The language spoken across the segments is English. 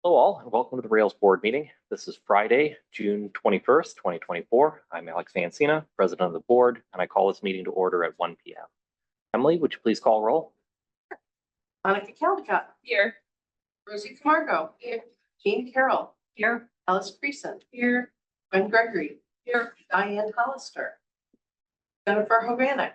Hello all, and welcome to the Rails Board meeting. This is Friday, June 21st, 2024. I'm Alex Vancina, President of the Board, and I call this meeting to order at 1 p.m. Emily, would you please call roll? Monica Caldecott. Here. Rosie Camargo. Here. Jean Carroll. Here. Alice Creason. Here. Gwen Gregory. Here. Diane Hollister. Jennifer Hovanek.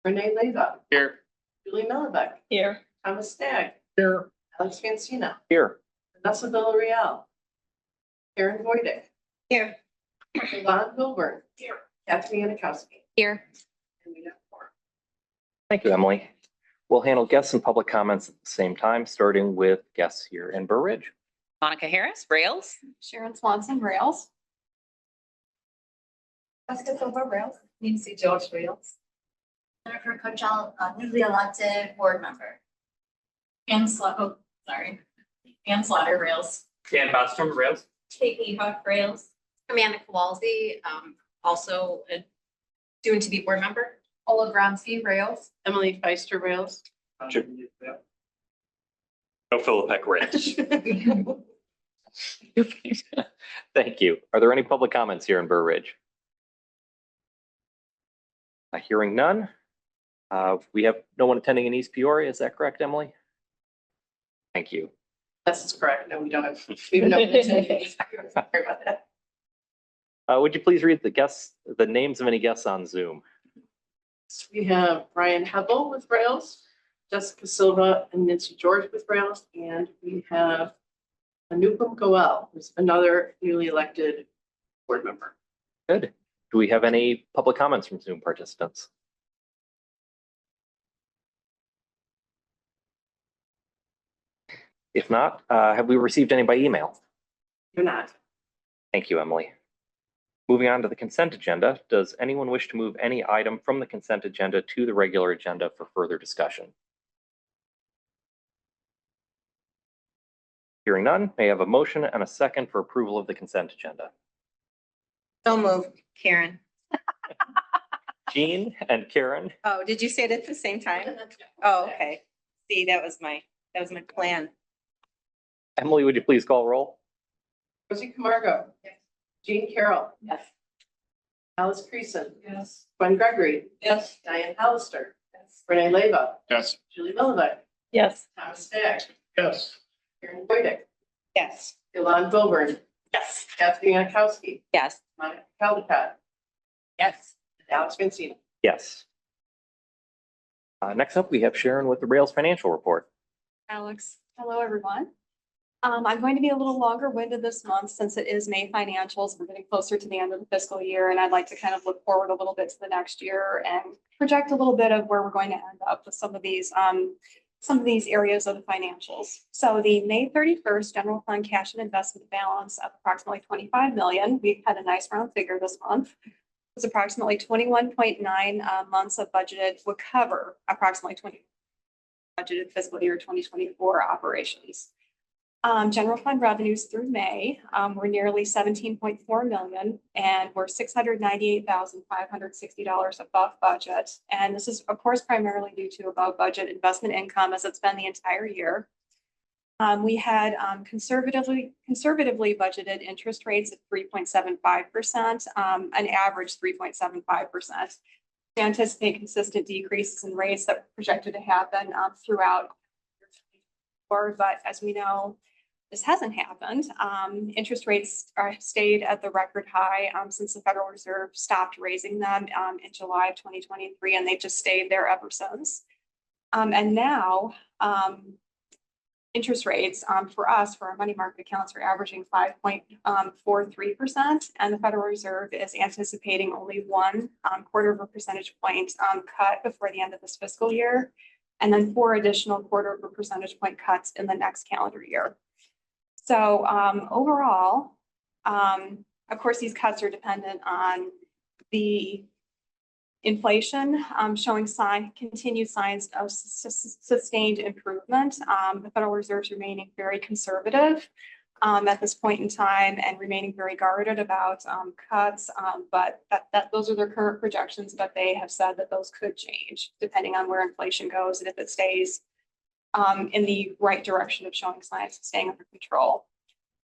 Renee Leva. Here. Julie Millibeck. Here. Thomas Stagg. Here. Alex Vancina. Here. Vanessa Villarreal. Karen Wojcik. Here. Yvonne Milburn. Here. Kathy Anakowski. Here. And we have four. Thank you, Emily. We'll handle guests and public comments at the same time, starting with guests here in Burr Ridge. Monica Harris, Rails. Sharon Swanson, Rails. Jessica Silva, Rails. Nancy George, Rails. Jennifer Coachell, newly elected board member. Ann Slaughter, Rails. Dan Bostrom, Rails. Kate Hawk, Rails. Amanda Kowalski, also soon to be board member. Ola Bronski, Rails. Emily Feister, Rails. Joe Philippek, Rails. Thank you. Are there any public comments here in Burr Ridge? Hearing none. We have no one attending in East Peoria. Is that correct, Emily? Thank you. This is correct. No, we don't have. We have no. Sorry about that. Would you please read the names of any guests on Zoom? So we have Brian Hebel with Rails, Jessica Silva and Nancy George with Rails, and we have Anupam Goel, who's another newly elected board member. Good. Do we have any public comments from Zoom participants? If not, have we received any by email? You're not. Thank you, Emily. Moving on to the consent agenda, does anyone wish to move any item from the consent agenda to the regular agenda for further discussion? Hearing none, may I have a motion and a second for approval of the consent agenda? So moved. Karen. Jean and Karen, Oh, did you say it at the same time? Oh, okay. See, that was my plan. Emily, would you please call roll? Rosie Camargo. Yes. Jean Carroll. Yes. Alice Creason. Yes. Gwen Gregory. Yes. Diane Hollister. Yes. Renee Leva. Yes. Julie Millibeck. Yes. Thomas Stagg. Yes. Karen Wojcik. Yes. Yvonne Milburn. Yes. Kathy Anakowski. Yes. Monica Caldecott. Yes. And Alex Vancina. Yes. Next up, we have Sharon with the Rails financial report. Alex, hello, everyone. I'm going to be a little longer winded this month since it is May financials. We're getting closer to the end of the fiscal year, and I'd like to kind of look forward a little bit to the next year and project a little bit of where we're going to end up with some of these areas of the financials. So the May 31st general fund cash and investment balance of approximately 25 million. We've had a nice round figure this month. It's approximately 21.9 months of budgeted would cover approximately 20 budgeted fiscal year 2024 operations. General fund revenues through May were nearly 17.4 million, and we're $698,560 above budget. And this is, of course, primarily due to above budget investment income, as it's been the entire year. We had conservatively budgeted interest rates at 3.75%, an average 3.75%. We anticipate consistent decreases in rates that were projected to happen throughout. But as we know, this hasn't happened. Interest rates stayed at the record high since the Federal Reserve stopped raising them in July of 2023, and they've just stayed there ever since. And now interest rates for us, for our money market accounts, are averaging 5.43%, and the Federal Reserve is anticipating only 1/4 percentage point cut before the end of this fiscal year, and then 4 additional 1/4 percentage point cuts in the next calendar year. So overall, of course, these cuts are dependent on the inflation showing continued signs of sustained improvement. The Federal Reserve's remaining very conservative at this point in time and remaining very guarded about cuts. But those are their current projections, but they have said that those could change depending on where inflation goes and if it stays in the right direction of showing signs of staying under control.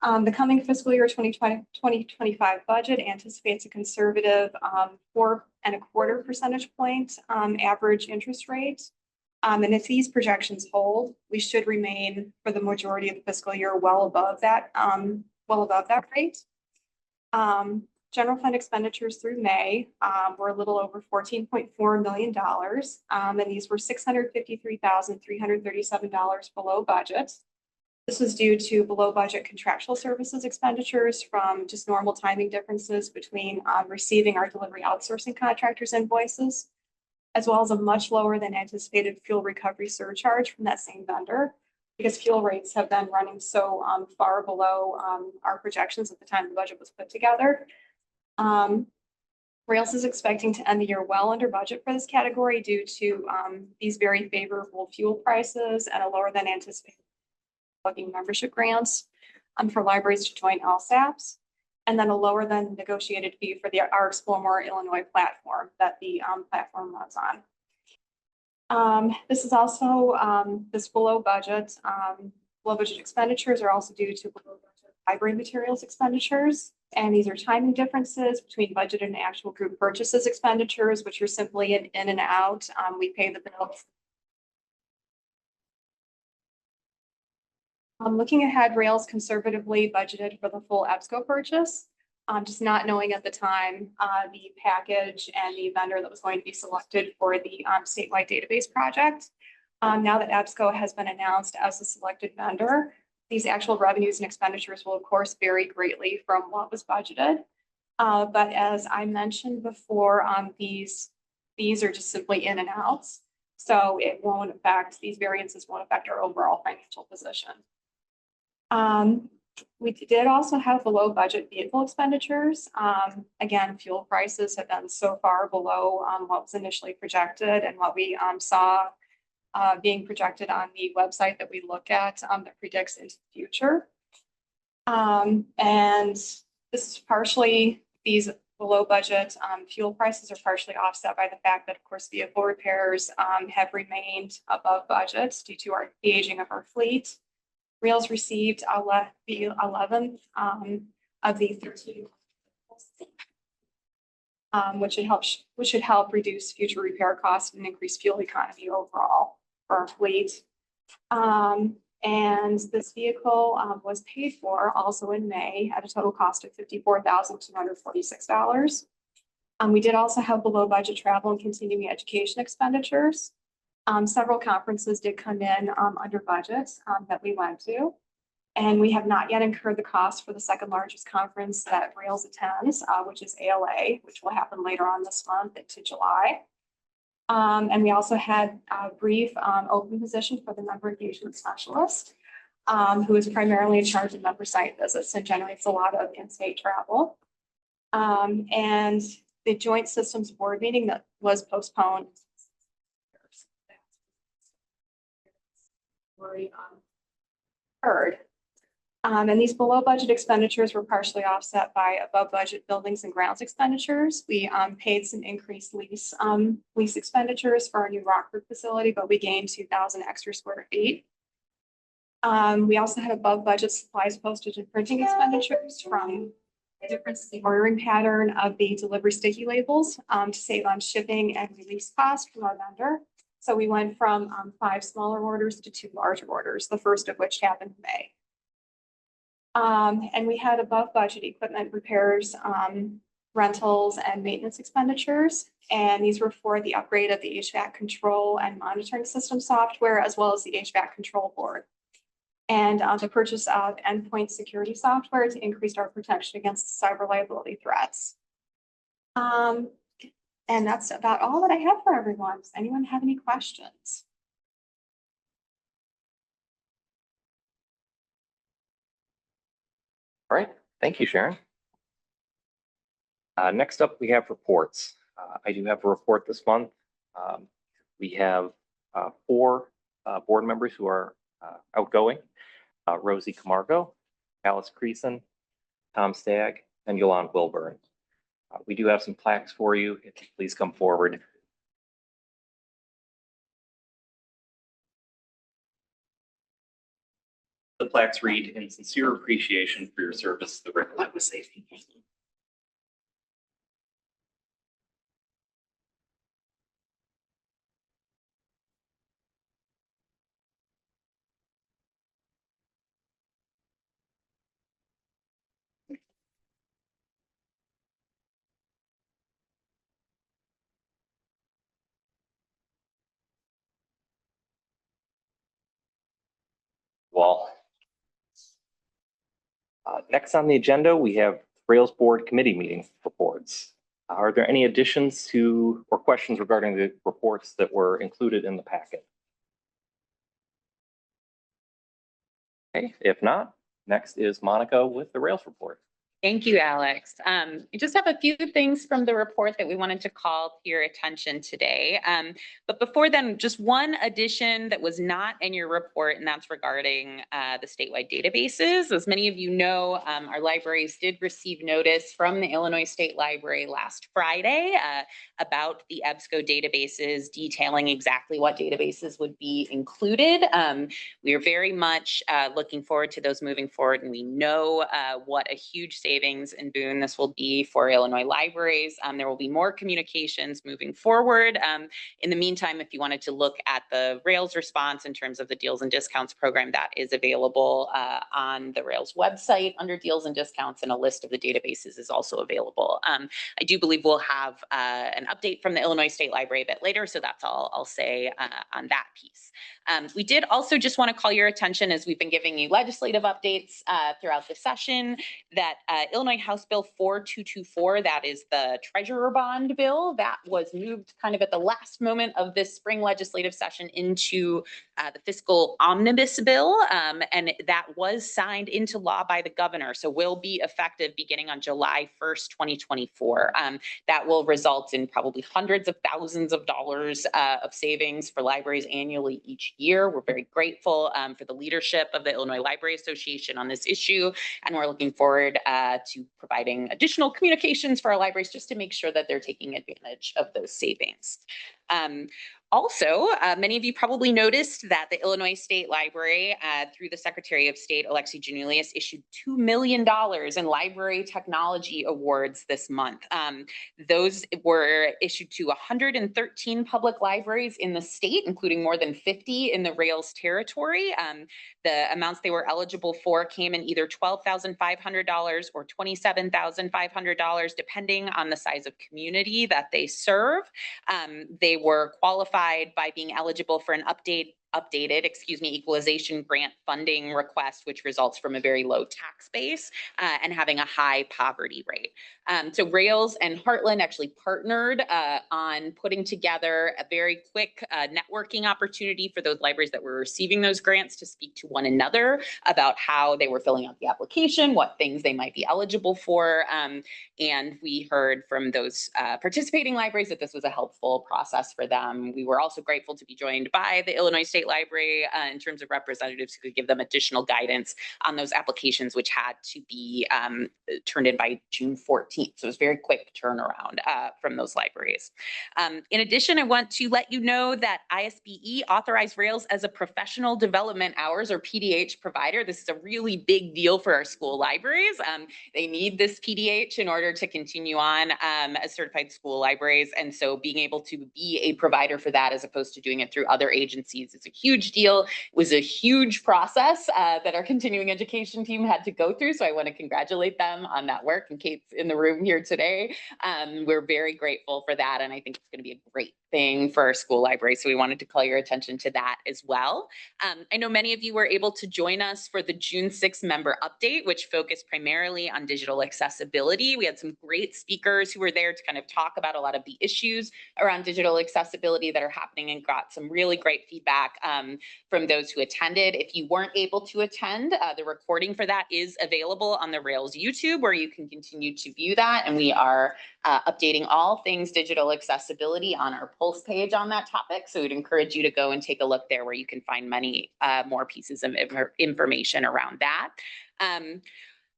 The coming fiscal year 2025 budget anticipates a conservative 4.25 percentage point average interest rate. And if these projections hold, we should remain for the majority of the fiscal year well above that rate. General fund expenditures through May were a little over $14.4 million. And these were $653,337 below budget. This was due to below budget contractual services expenditures from just normal timing differences between receiving our delivery outsourcing contractors invoices, as well as a much lower than anticipated fuel recovery surcharge from that same vendor, because fuel rates have been running so far below our projections at the time the budget was put together. Rails is expecting to end the year well under budget for this category due to these very favorable fuel prices and a lower than anticipated membership grants for libraries to join LSAPs, and then a lower than negotiated fee for our Explore More Illinois platform that the platform runs on. This is also this below budget expenditures are also due to below budget library materials expenditures. And these are timing differences between budget and actual group purchases expenditures, which are simply in and out. We pay the bills. Looking ahead, Rails conservatively budgeted for the full EBSCO purchase, just not knowing at the time the package and the vendor that was going to be selected for the statewide database project. Now that EBSCO has been announced as the selected vendor, these actual revenues and expenditures will, of course, vary greatly from what was budgeted. But as I mentioned before, these are just simply in and outs. So these variances won't affect our overall financial position. We did also have below budget vehicle expenditures. Again, fuel prices have been so far below what was initially projected and what we saw being projected on the website that we look at that predicts into the future. And this is partially, these below budget fuel prices are partially offset by the fact that, of course, vehicle repairs have remained above budget due to the aging of our fleet. Rails received the 11th of the 13, which should help reduce future repair costs and increase fuel economy overall for our fleet. And this vehicle was paid for also in May at a total cost of $54,246. We did also have below budget travel and continuing education expenditures. Several conferences did come in under budget that we went to. And we have not yet incurred the cost for the second largest conference that Rails attends, which is ALA, which will happen later on this month into July. And we also had a brief open position for the member engagement specialist, who is primarily in charge of member site visits and generates a lot of in-state travel. And the joint systems board meeting that was postponed heard. And these below budget expenditures were partially offset by above budget buildings and grounds expenditures. We paid some increased lease expenditures for our new Rockford facility, but we gained 2,000 extra square feet. We also had above budget supplies, postage, and printing expenditures from the difference in the ordering pattern of the delivery sticky labels to save on shipping and release costs from our vendor. So we went from 5 smaller orders to 2 larger orders, the first of which happened in May. And we had above budget equipment repairs, rentals, and maintenance expenditures. And these were for the upgrade of the HVAC control and monitoring system software, as well as the HVAC control board. And the purchase of endpoint security software to increase our protection against cyber liability threats. And that's about all that I have for everyone. Does anyone have any questions? All right, thank you, Sharon. Next up, we have reports. I do have a report this month. We have 4 board members who are outgoing. Rosie Camargo, Alice Creason, Tom Stagg, and Yolande Wilburn. We do have some plaques for you. If you please come forward. The plaques read, "In sincere appreciation for your service to the Rails." That was safe. Wall. Next on the agenda, we have Rails Board Committee meeting reports. Are there any additions to or questions regarding the reports that were included in the packet? Okay, if not, next is Monica with the Rails report. Thank you, Alex. We just have a few things from the report that we wanted to call to your attention today. But before then, just one addition that was not in your report, and that's regarding the statewide databases. As many of you know, our libraries did receive notice from the Illinois State Library last Friday about the EBSCO databases, detailing exactly what databases would be included. We are very much looking forward to those moving forward, and we know what a huge savings and boon this will be for Illinois libraries. There will be more communications moving forward. In the meantime, if you wanted to look at the Rails response in terms of the deals and discounts program, that is available on the Rails website under deals and discounts, and a list of the databases is also available. I do believe we'll have an update from the Illinois State Library a bit later, so that's all I'll say on that piece. We did also just want to call your attention, as we've been giving you legislative updates throughout the session, that Illinois House Bill 4224, that is the treasurer bond bill that was moved kind of at the last moment of this spring legislative session into the fiscal omnibus bill. And that was signed into law by the governor. So will be effective beginning on July 1st, 2024. That will result in probably hundreds of thousands of dollars of savings for libraries annually each year. We're very grateful for the leadership of the Illinois Library Association on this issue. And we're looking forward to providing additional communications for our libraries just to make sure that they're taking advantage of those savings. Also, many of you probably noticed that the Illinois State Library, through the Secretary of State, Alexi Janulius, issued $2 million in library technology awards this month. Those were issued to 113 public libraries in the state, including more than 50 in the Rails territory. The amounts they were eligible for came in either $12,500 or $27,500, depending on the size of community that they serve. They were qualified by being eligible for an updated equalization grant funding request, which results from a very low tax base and having a high poverty rate. So Rails and Heartland actually partnered on putting together a very quick networking opportunity for those libraries that were receiving those grants to speak to one another about how they were filling out the application, what things they might be eligible for. And we heard from those participating libraries that this was a helpful process for them. We were also grateful to be joined by the Illinois State Library in terms of representatives who could give them additional guidance on those applications, which had to be turned in by June 14th. So it was a very quick turnaround from those libraries. In addition, I want to let you know that ISBE authorized Rails as a professional development hours or PDH provider. This is a really big deal for our school libraries. They need this PDH in order to continue on as certified school libraries. And so being able to be a provider for that as opposed to doing it through other agencies is a huge deal. It was a huge process that our continuing education team had to go through. So I want to congratulate them on that work. And Kate's in the room here today. We're very grateful for that. And I think it's going to be a great thing for our school library. So we wanted to call your attention to that as well. I know many of you were able to join us for the June 6th member update, which focused primarily on digital accessibility. We had some great speakers who were there to kind of talk about a lot of the issues around digital accessibility that are happening, and got some really great feedback from those who attended. If you weren't able to attend, the recording for that is available on the Rails YouTube, where you can continue to view that. And we are updating all things digital accessibility on our Pulse page on that topic. So we'd encourage you to go and take a look there, where you can find many more pieces of information around that.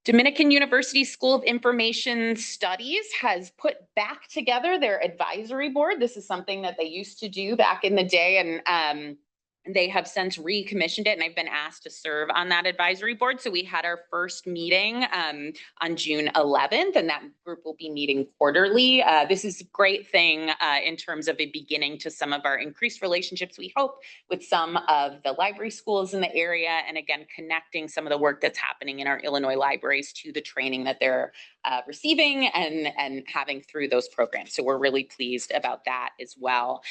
Dominican University School of Information Studies has put back together their advisory board. This is something that they used to do back in the day, and They have since recommissioned it, and I've been asked to serve on that advisory board. So we had our first meeting on June 11th, and that group will be meeting quarterly. This is a great thing in terms of a beginning to some of our increased relationships, we hope, with some of the library schools in the area. And again, connecting some of the work that's happening in our Illinois libraries to the training that they're receiving and having through those programs. So we're really pleased about that as well.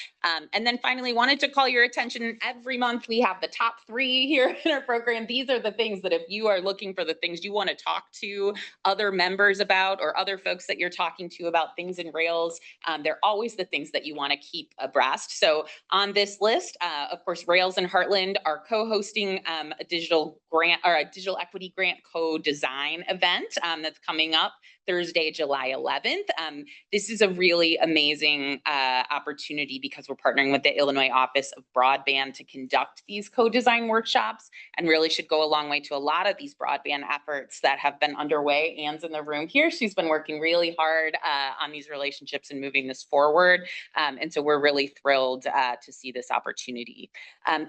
And then finally, wanted to call your attention, every month we have the top 3 here in our program. These are the things that if you are looking for the things you want to talk to other members about, or other folks that you're talking to about things in Rails, they're always the things that you want to keep abreast. So on this list, of course, Rails and Heartland are co-hosting a digital grant, or a digital equity grant co-design event that's coming up Thursday, July 11th. This is a really amazing opportunity because we're partnering with the Illinois Office of Broadband to conduct these co-design workshops, and really should go a long way to a lot of these broadband efforts that have been underway. Anne's in the room here. She's been working really hard on these relationships and moving this forward. And so we're really thrilled to see this opportunity.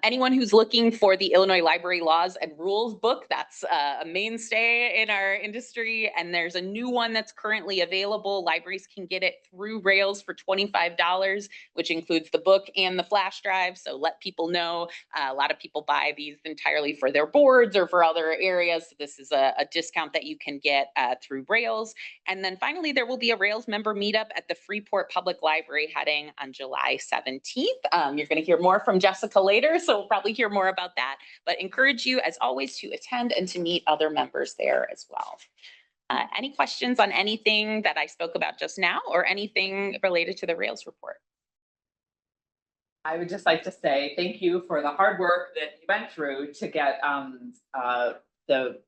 Anyone who's looking for the Illinois Library Laws and Rules book, that's a mainstay in our industry. And there's a new one that's currently available. Libraries can get it through Rails for $25, which includes the book and the flash drive. So let people know. A lot of people buy these entirely for their boards or for other areas. So this is a discount that you can get through Rails. And then finally, there will be a Rails member meetup at the Freeport Public Library heading on July 17th. You're going to hear more from Jessica later, so we'll probably hear more about that, but encourage you as always to attend and to meet other members there as well. Any questions on anything that I spoke about just now, or anything related to the Rails report? I would just like to say thank you for the hard work that you went through to get the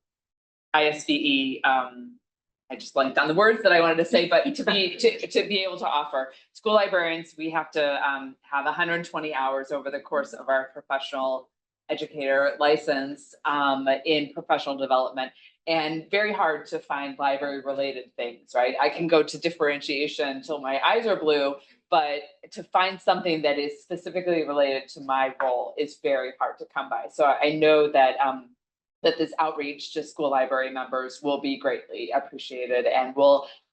ISBE. I just blanked on the words that I wanted to say, but to be able to offer school librarians, we have to have 120 hours over the course of our professional educator license in professional development, and very hard to find library related things, right? I can go to differentiation until my eyes are blue, but to find something that is specifically related to my role is very hard to come by. So I know that that this outreach to school library members will be greatly appreciated, and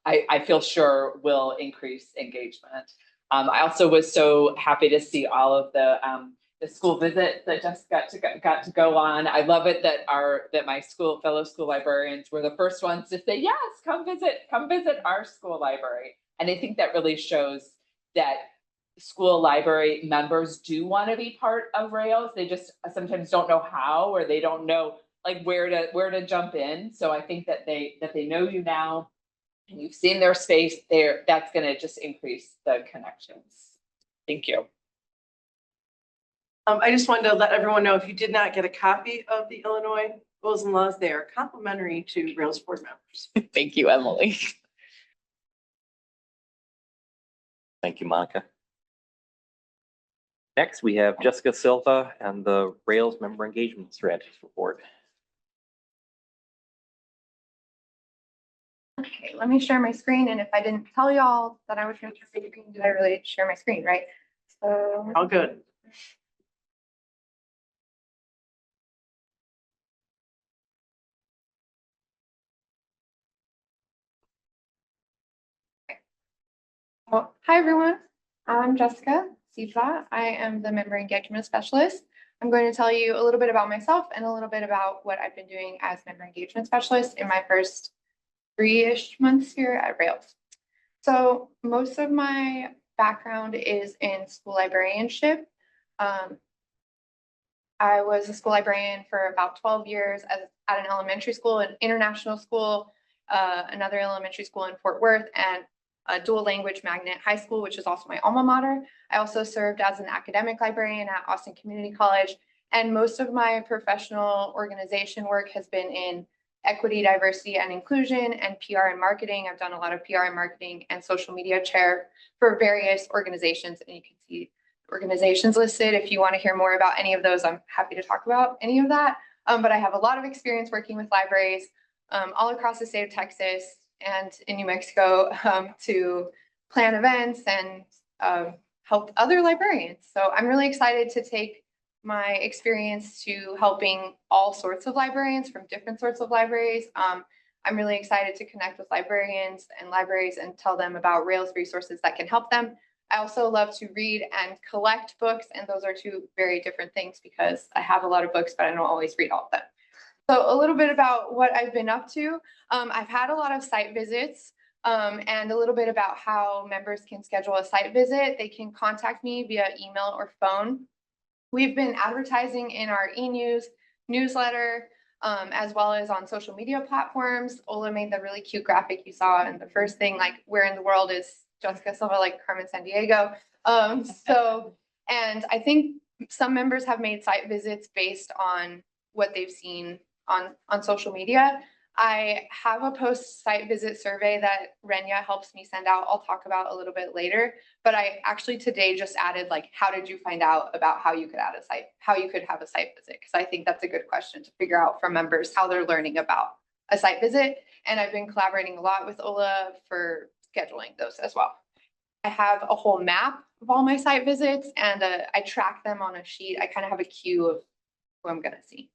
I feel sure will increase engagement. I also was so happy to see all of the school visits that just got to go on. I love it that my fellow school librarians were the first ones to say, yes, come visit our school library. And I think that really shows that school library members do want to be part of Rails. They just sometimes don't know how, or they don't know like where to jump in. So I think that they know you now, and you've seen their space there. That's going to just increase the connections. Thank you. I just wanted to let everyone know, if you did not get a copy of the Illinois Rules and Laws, they are complimentary to Rails board members. Thank you, Emily. Thank you, Monica. Next, we have Jessica Silva and the Rails Member Engagement Strategies Report. Okay, let me share my screen, and if I didn't tell y'all that I was going to share my screen, did I really share my screen, right? So All good. well, hi everyone, I'm Jessica Silva. I am the Member Engagement Specialist. I'm going to tell you a little bit about myself and a little bit about what I've been doing as Member Engagement Specialist in my first 3-ish months here at Rails. So most of my background is in school librarianship. I was a school librarian for about 12 years at an elementary school, an international school, another elementary school in Fort Worth, and a dual language magnet high school, which is also my alma mater. I also served as an academic librarian at Austin Community College, and most of my professional organization work has been in equity, diversity, and inclusion, and PR and marketing. I've done a lot of PR and marketing and social media chair for various organizations, and you can see organizations listed. If you want to hear more about any of those, I'm happy to talk about any of that. But I have a lot of experience working with libraries all across the state of Texas and in New Mexico to plan events and help other librarians. So I'm really excited to take my experience to helping all sorts of librarians from different sorts of libraries. I'm really excited to connect with librarians and libraries and tell them about Rails resources that can help them. I also love to read and collect books, and those are two very different things because I have a lot of books, but I don't always read all of them. So a little bit about what I've been up to. I've had a lot of site visits and a little bit about how members can schedule a site visit. They can contact me via email or phone. We've been advertising in our e-news newsletter, as well as on social media platforms. Ola made the really cute graphic you saw, and the first thing, like, where in the world is Jessica Silva, like Carmen Sandiego. And I think some members have made site visits based on what they've seen on social media. I have a post-site visit survey that Renya helps me send out. I'll talk about a little bit later, but I actually today just added, like, how did you find out about how you could add a site, how you could have a site visit? Because I think that's a good question to figure out from members how they're learning about a site visit. And I've been collaborating a lot with Ola for scheduling those as well. I have a whole map of all my site visits, and I track them on a sheet. I kind of have a queue of who I'm going to see.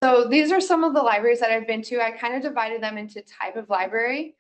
So these are some of the libraries that I've been to. I kind of divided them into type of library.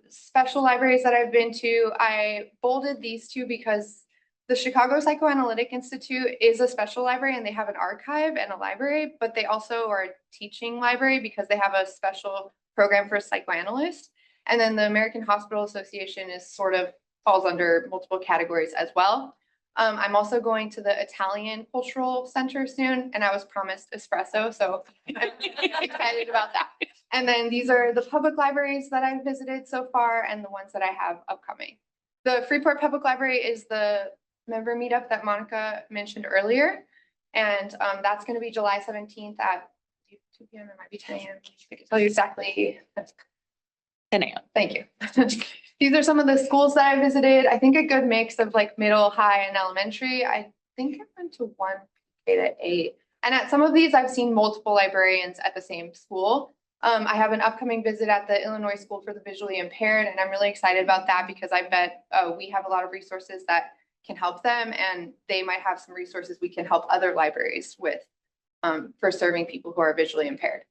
Special libraries that I've been to, I bolded these two because the Chicago Psychoanalytic Institute is a special library and they have an archive and a library, but they also are a teaching library because they have a special program for psychoanalysts. And then the American Hospital Association is sort of falls under multiple categories as well. I'm also going to the Italian Cultural Center soon, and I was promised espresso, so I'm excited about that. And then these are the public libraries that I've visited so far and the ones that I have upcoming. The Freeport Public Library is the member meetup that Monica mentioned earlier, and that's going to be July 17th at 2 p.m. It might be 10 a.m. I can tell you exactly. 10 a.m. Thank you. These are some of the schools that I visited. I think a good mix of like middle, high, and elementary. I think I went to 1 K to 8. And at some of these, I've seen multiple librarians at the same school. I have an upcoming visit at the Illinois School for the Visually Impaired, and I'm really excited about that because I bet we have a lot of resources that can help them, and they might have some resources we can help other libraries with for serving people who are visually impaired.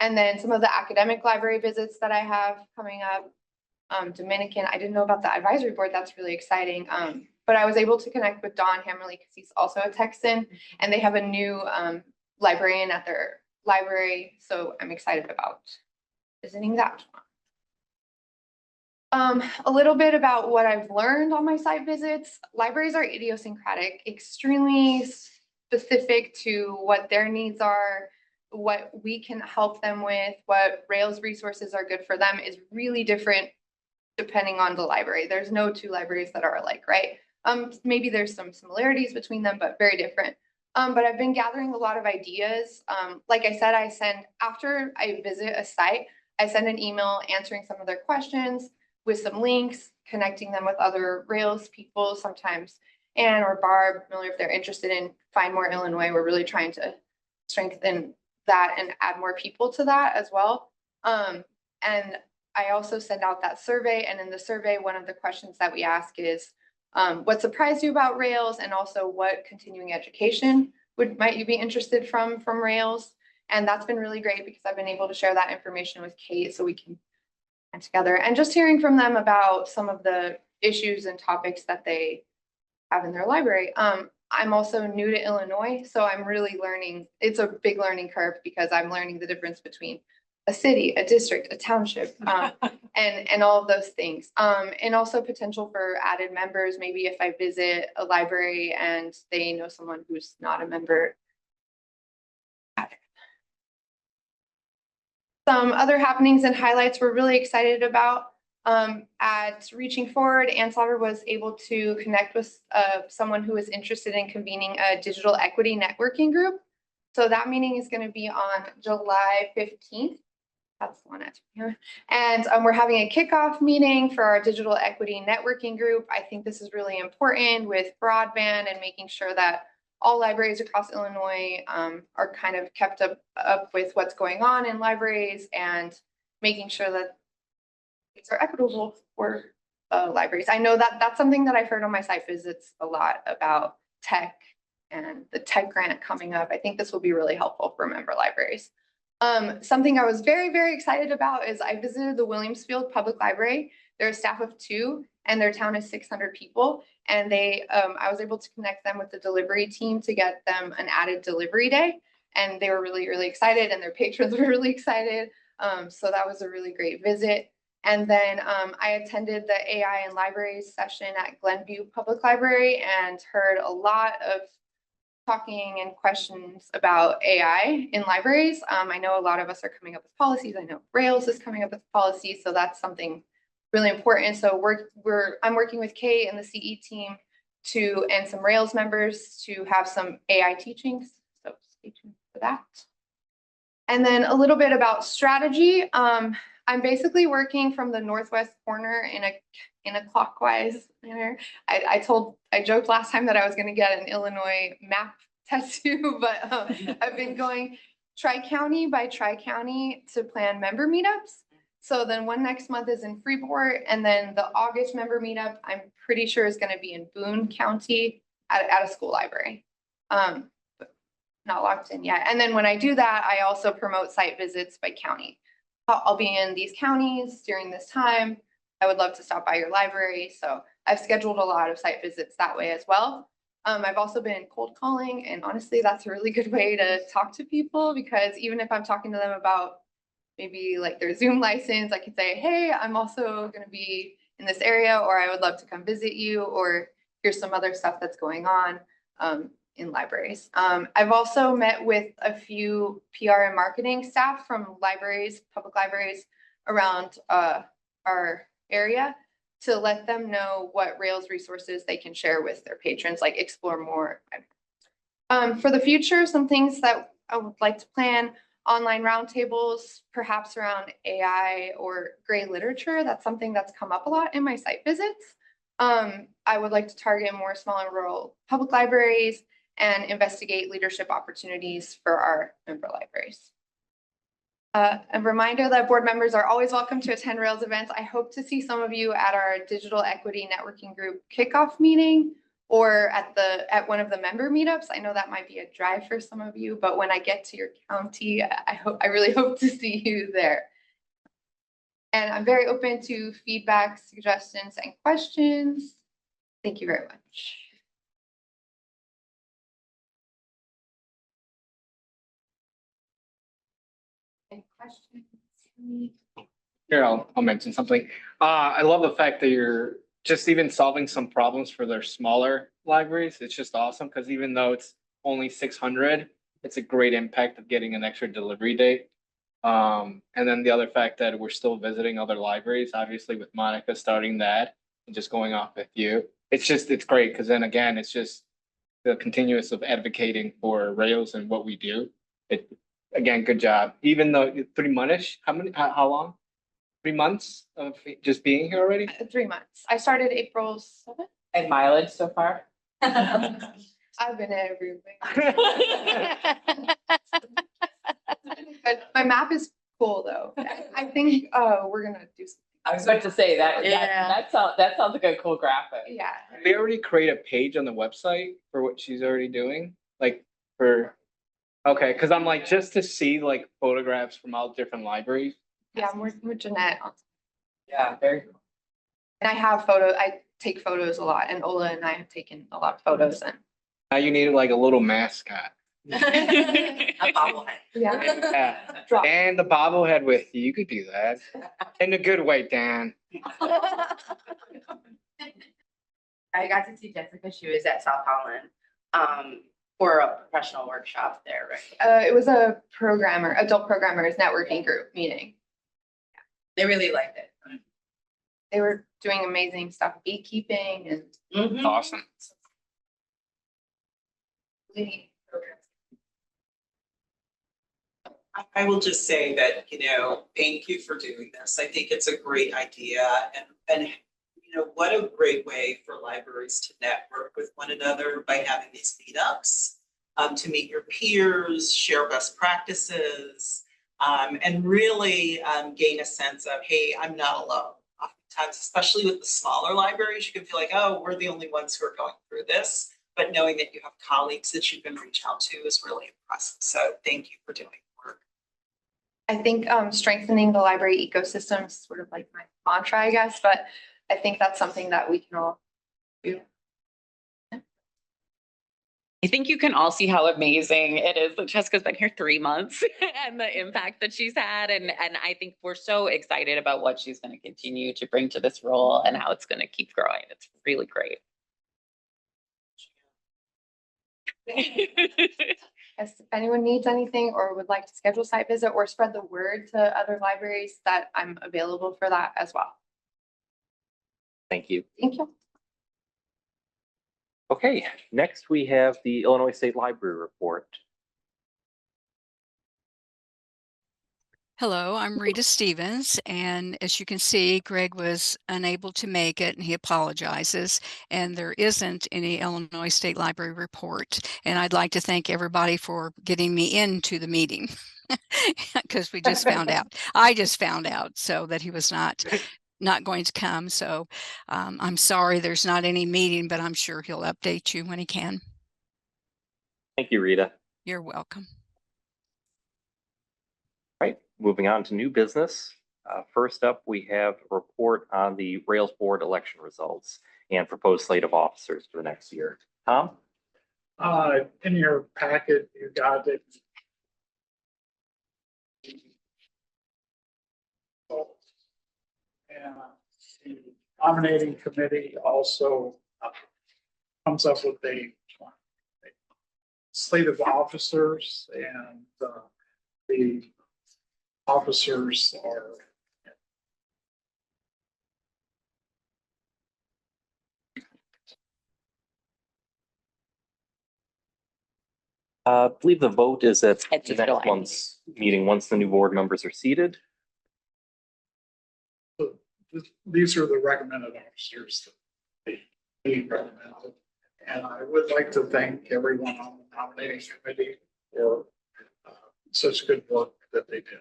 And then some of the academic library visits that I have coming up. Dominican, I didn't know about the advisory board. That's really exciting. But I was able to connect with Don Hammerly because he's also a Texan, and they have a new librarian at their library. So I'm excited about visiting that one. A little bit about what I've learned on my site visits. Libraries are idiosyncratic, extremely specific to what their needs are, what we can help them with, what Rails resources are good for them is really different depending on the library. There's no two libraries that are alike, right? Maybe there's some similarities between them, but very different. But I've been gathering a lot of ideas. Like I said, after I visit a site, I send an email answering some of their questions with some links, connecting them with other Rails people, sometimes Anne or Barb Miller, if they're interested in Find More Illinois. We're really trying to strengthen that and add more people to that as well. And I also send out that survey, and in the survey, one of the questions that we ask is, what surprised you about Rails, and also what continuing education might you be interested from Rails? And that's been really great because I've been able to share that information with Kate so we can get together, and just hearing from them about some of the issues and topics that they have in their library. I'm also new to Illinois, so I'm really learning. It's a big learning curve because I'm learning the difference between a city, a district, a township, and all of those things. And also potential for added members. Maybe if I visit a library and they know someone who's not a member. Some other happenings and highlights we're really excited about. At Reaching Forward, Ann Slaughter was able to connect with someone who was interested in convening a digital equity networking group. So that meeting is going to be on July 15th. That's the one at here. And we're having a kickoff meeting for our digital equity networking group. I think this is really important with broadband and making sure that all libraries across Illinois are kind of kept up with what's going on in libraries and making sure that these are equitable for libraries. I know that that's something that I've heard on my site visits a lot about tech and the tech grant coming up. I think this will be really helpful for member libraries. Something I was very, very excited about is I visited the Williamsfield Public Library. They're a staff of 2 and their town is 600 people. And I was able to connect them with the delivery team to get them an added delivery day. And they were really, really excited and their patrons were really excited. So that was a really great visit. And then I attended the AI and libraries session at Glenview Public Library and heard a lot of talking and questions about AI in libraries. I know a lot of us are coming up with policies. I know Rails is coming up with policies, so that's something really important. So I'm working with Kate and the CE team and some Rails members to have some AI teachings. So stay tuned for that. And then a little bit about strategy. I'm basically working from the northwest corner in a clockwise manner. I joked last time that I was going to get an Illinois map tattoo, but I've been going tri-county by tri-county to plan member meetups. So then one next month is in Freeport, and then the August member meetup, I'm pretty sure is going to be in Boone County at a school library. But not locked in yet. And then when I do that, I also promote site visits by county. I'll be in these counties during this time. I would love to stop by your library. So I've scheduled a lot of site visits that way as well. I've also been cold calling, and honestly, that's a really good way to talk to people, because even if I'm talking to them about maybe like their Zoom license, I can say, hey, I'm also going to be in this area, or I would love to come visit you, or here's some other stuff that's going on in libraries. I've also met with a few PR and marketing staff from libraries, public libraries around our area, to let them know what Rails resources they can share with their patrons, like explore more. For the future, some things that I would like to plan: online roundtables, perhaps around AI or gray literature. That's something that's come up a lot in my site visits. I would like to target more small and rural public libraries and investigate leadership opportunities for our member libraries. A reminder that board members are always welcome to attend Rails events. I hope to see some of you at our Digital Equity Networking Group kickoff meeting, or at one of the member meetups. I know that might be a drive for some of you, but when I get to your county, I really hope to see you there. And I'm very open to feedback, suggestions, and questions. Thank you very much. Any questions? Here, I'll mention something. I love the fact that you're just even solving some problems for their smaller libraries. It's just awesome, because even though it's only 600, it's a great impact of getting an extra delivery date. And then the other fact that we're still visiting other libraries, obviously with Monica starting that and just going off with you. It's great, because then again, it's just the continuous of advocating for Rails and what we do. Again, good job. Even though 3 months, how long? 3 months of just being here already? 3 months. I started April 7th. And mileage so far? I've been everywhere. But my map is cool though. I think we're gonna do something. I was about to say that, Yeah. that sounds like a cool graphic. Yeah. Did they already create a page on the website for what she's already doing? Like for, okay, because I'm like, just to see like photographs from all different libraries. Yeah, I'm working with Jeanette. Yeah, very cool. And I take photos a lot, and Ola and I have taken a lot of photos, and Now you need like a little mascot. A bobblehead. yeah. Yeah. Drop. And the bobblehead with you. You could do that. In a good way, Dan. I got to see Jessica. She was at South Holland for a professional workshop there, right? It was a adult programmers networking group meeting. They really liked it. They were doing amazing stuff, beekeeping and Mhm. Awesome. leading programs. I will just say that, thank you for doing this. I think it's a great idea, and what a great way for libraries to network with one another by having these meetups, to meet your peers, share best practices, and really gain a sense of, hey, I'm not alone. Oftentimes, especially with the smaller libraries, you can feel like, oh, we're the only ones who are going through this. but knowing that you have colleagues that you can reach out to is really impressive. So thank you for doing the work. I think strengthening the library ecosystem is sort of like my mantra, I guess, but I think that's something that we can all do. I think you can all see how amazing it is that Jessica's been here 3 months and the impact that she's had. And I think we're so excited about what she's going to continue to bring to this role and how it's going to keep growing. It's really great. If anyone needs anything or would like to schedule a site visit or spread the word to other libraries, that I'm available for that as well. Thank you. Thank you. Okay, next we have the Illinois State Library report. Hello, I'm Rita Stevens, and as you can see, Greg was unable to make it and he apologizes, and there isn't any Illinois State Library report. And I'd like to thank everybody for getting me into the meeting because we just found out. I just found out so that he was not going to come. So I'm sorry there's not any meeting, but I'm sure he'll update you when he can. Thank you, Rita. You're welcome. Right, moving on to new business. First up, we have a report on the Rails Board election results and proposed slate of officers for the next year. Tom? In your packet, you got it. And the nominating committee also comes up with a slate of officers, and the officers are I believe the vote is at At the July. next month's meeting, once the new board members are seated. these are the recommended officers that they recommended. And I would like to thank everyone on the nominating committee for such good work that they did.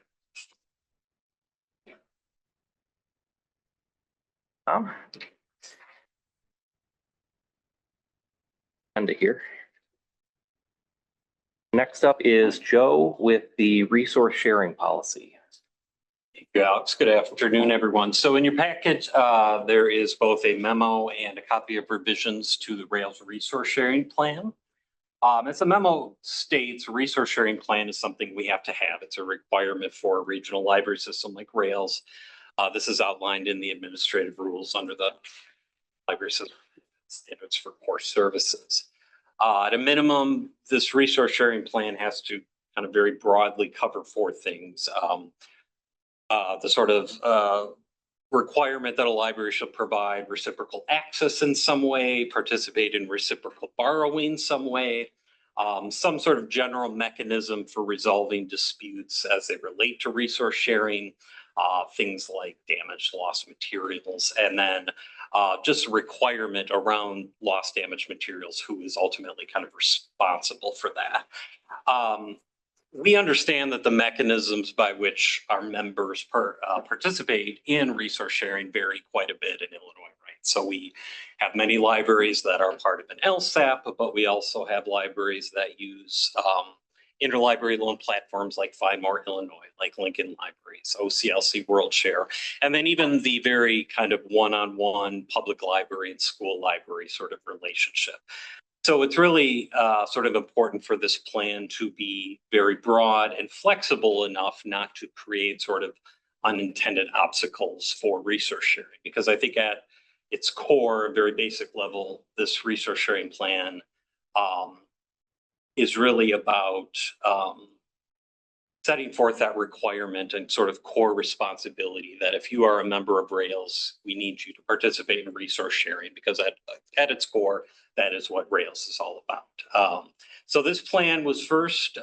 Tom? End it here. Next up is Joe with the resource sharing policy. Thank you, Alex. Good afternoon, everyone. So in your package, there is both a memo and a copy of revisions to the Rails resource sharing plan. As the memo states, a resource sharing plan is something we have to have. It's a requirement for a regional library system like Rails. This is outlined in the administrative rules under the library system standards for core services. At a minimum, this resource sharing plan has to kind of very broadly cover 4 things. The sort of requirement that a library should provide reciprocal access in some way, participate in reciprocal borrowing some way, some sort of general mechanism for resolving disputes as they relate to resource sharing, things like damaged, lost materials, and then just a requirement around lost, damaged materials, who is ultimately kind of responsible for that. We understand that the mechanisms by which our members participate in resource sharing vary quite a bit in Illinois, right? So we have many libraries that are part of an LSAP, but we also have libraries that use interlibrary loan platforms like Find More Illinois, like Lincoln Libraries, OCLC WorldShare, and then even the very kind of one-on-one public library and school library sort of relationship. So it's really sort of important for this plan to be very broad and flexible enough not to create sort of unintended obstacles for resource sharing, because I think at its core, a very basic level, this resource sharing plan is really about setting forth that requirement and sort of core responsibility that if you are a member of Rails, we need you to participate in resource sharing, because at its core, that is what Rails is all about. So this plan was first,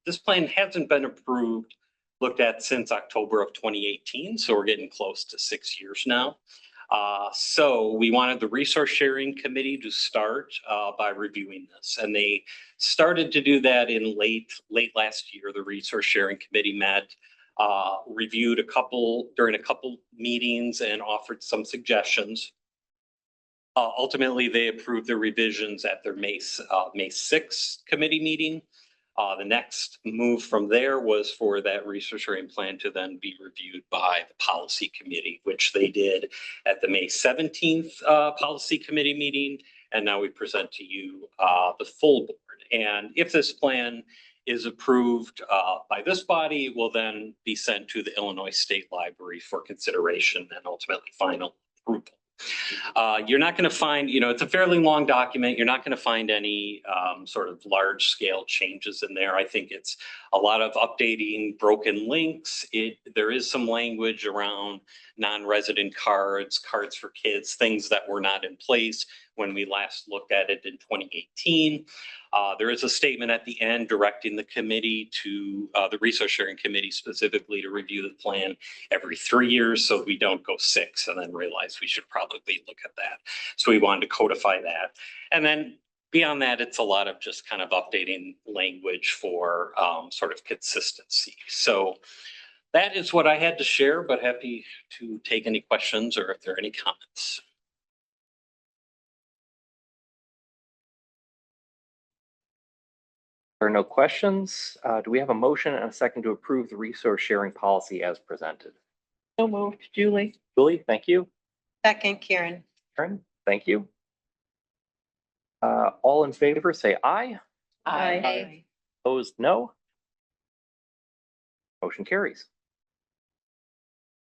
this plan hasn't been approved, looked at since October of 2018. So we're getting close to 6 years now. So we wanted the resource sharing committee to start by reviewing this, and they started to do that in late last year. The resource sharing committee met, reviewed during a couple meetings and offered some suggestions. Ultimately, they approved the revisions at their May 6th committee meeting. The next move from there was for that resource sharing plan to then be reviewed by the policy committee, which they did at the May 17th policy committee meeting. And now we present to you the full board. And if this plan is approved by this body, it will then be sent to the Illinois State Library for consideration and ultimately final approval. You're not going to find, it's a fairly long document. You're not going to find any sort of large scale changes in there. I think it's a lot of updating broken links. There is some language around non-resident cards for kids, things that were not in place when we last looked at it in 2018. There is a statement at the end directing the committee to the resource sharing committee specifically to review the plan every 3 years so we don't go 6 and then realize we should probably look at that. So we wanted to codify that. And then beyond that, it's a lot of just kind of updating language for sort of consistency. So that is what I had to share, but happy to take any questions or if there are any comments. There are no questions. Do we have a motion and a second to approve the resource sharing policy as presented? So moved, Julie. Julie, thank you. Second, Karen. Karen, thank you. All in favor, say aye. Aye. Opposed, no. Motion carries.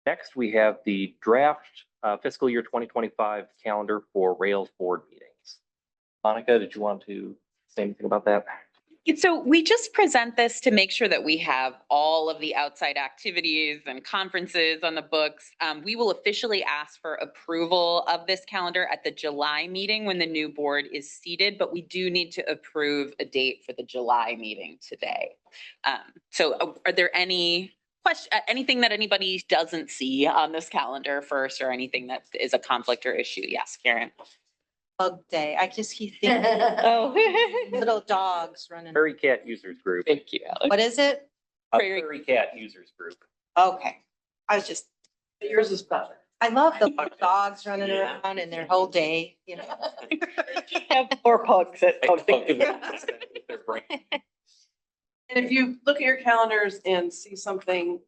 Next, we have the draft fiscal year 2025 calendar for Rails board meetings. Monica, did you want to say anything about that? So we just present this to make sure that we have all of the outside activities and conferences on the books. We will officially ask for approval of this calendar at the July meeting when the new board is seated, but we do need to approve a date for the July meeting today. So are there any anything that anybody doesn't see on this calendar first, or anything that is a conflict or issue? Yes, Karen. Bug day. I just keep thinking, Oh, little dogs running. Prairie Cat Users Group. thank you, Alex. What is it? Prairie Cat Users Group. Okay. I was just, Yours is better. I love the dogs running around in their whole day, Or pugs. And if you look at your calendars and see something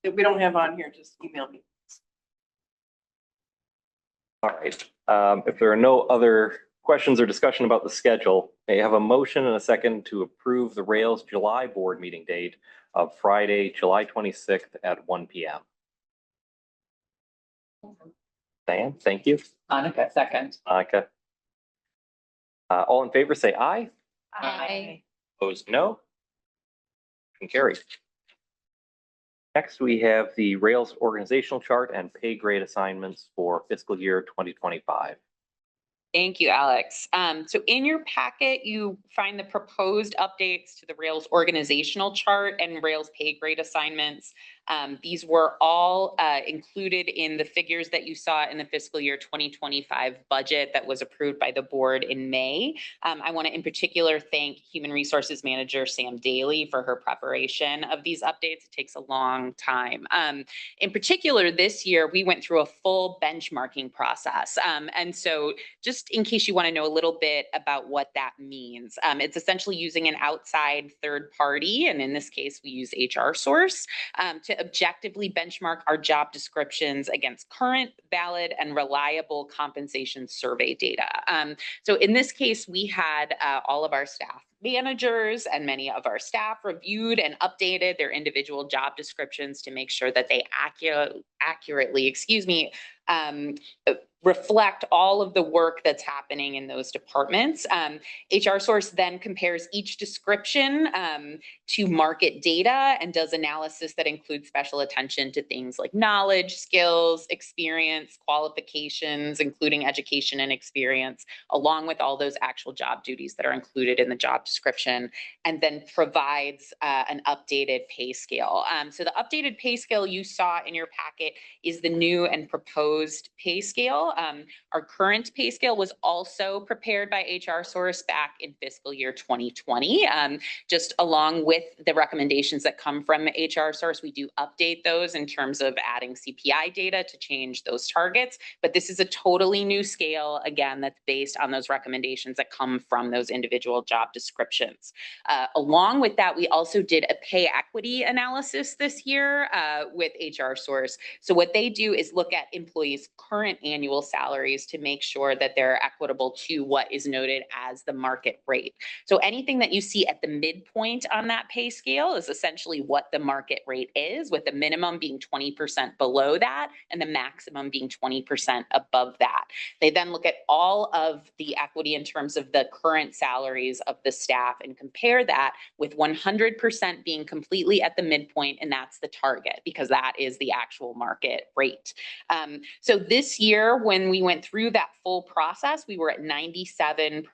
that we don't have on here, just email me. All right. If there are no other questions or discussion about the schedule, may I have a motion and a second to approve the Rails July board meeting date of Friday, July 26th at 1 p.m. Diane, thank you. Monica, second. Monica. All in favor, say aye. Aye. Opposed, no. Motion carried. Next, we have the Rails organizational chart and pay grade assignments for fiscal year 2025. Thank you, Alex. So in your packet, you find the proposed updates to the Rails organizational chart and Rails pay grade assignments. These were all included in the figures that you saw in the fiscal year 2025 budget that was approved by the board in May. I want to in particular thank Human Resources Manager Sam Daly for her preparation of these updates. It takes a long time. In particular, this year, we went through a full benchmarking process. And so just in case you want to know a little bit about what that means, it's essentially using an outside third party, and in this case, we use HR Source, to objectively benchmark our job descriptions against current, valid, and reliable compensation survey data. So in this case, we had all of our staff managers and many of our staff reviewed and updated their individual job descriptions to make sure that they accurately, reflect all of the work that's happening in those departments. HR Source then compares each description to market data and does analysis that includes special attention to things like knowledge, skills, experience, qualifications, including education and experience, along with all those actual job duties that are included in the job description, and then provides an updated pay scale. So the updated pay scale you saw in your packet is the new and proposed pay scale. Our current pay scale was also prepared by HR Source back in fiscal year 2020. Just along with the recommendations that come from HR Source, we do update those in terms of adding CPI data to change those targets. But this is a totally new scale, again, that's based on those recommendations that come from those individual job descriptions. Along with that, we also did a pay equity analysis this year with HR Source. So what they do is look at employees' current annual salaries to make sure that they're equitable to what is noted as the market rate. So anything that you see at the midpoint on that pay scale is essentially what the market rate is, with the minimum being 20% below that and the maximum being 20% above that. They then look at all of the equity in terms of the current salaries of the staff and compare that with 100% being completely at the midpoint, and that's the target because that is the actual market rate. So this year, when we went through that full process, we were at 97%,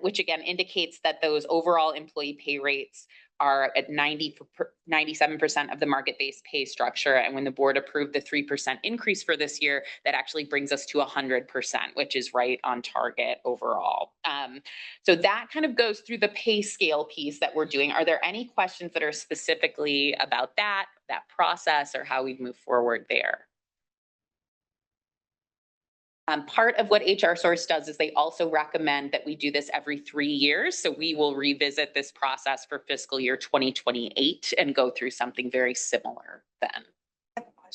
which again indicates that those overall employee pay rates are at 97% of the market-based pay structure. And when the board approved the 3% increase for this year, that actually brings us to 100%, which is right on target overall. So that kind of goes through the pay scale piece that we're doing. Are there any questions that are specifically about that process, or how we move forward there? Part of what HR Source does is they also recommend that we do this every 3 years. So we will revisit this process for fiscal year 2028 and go through something very similar then.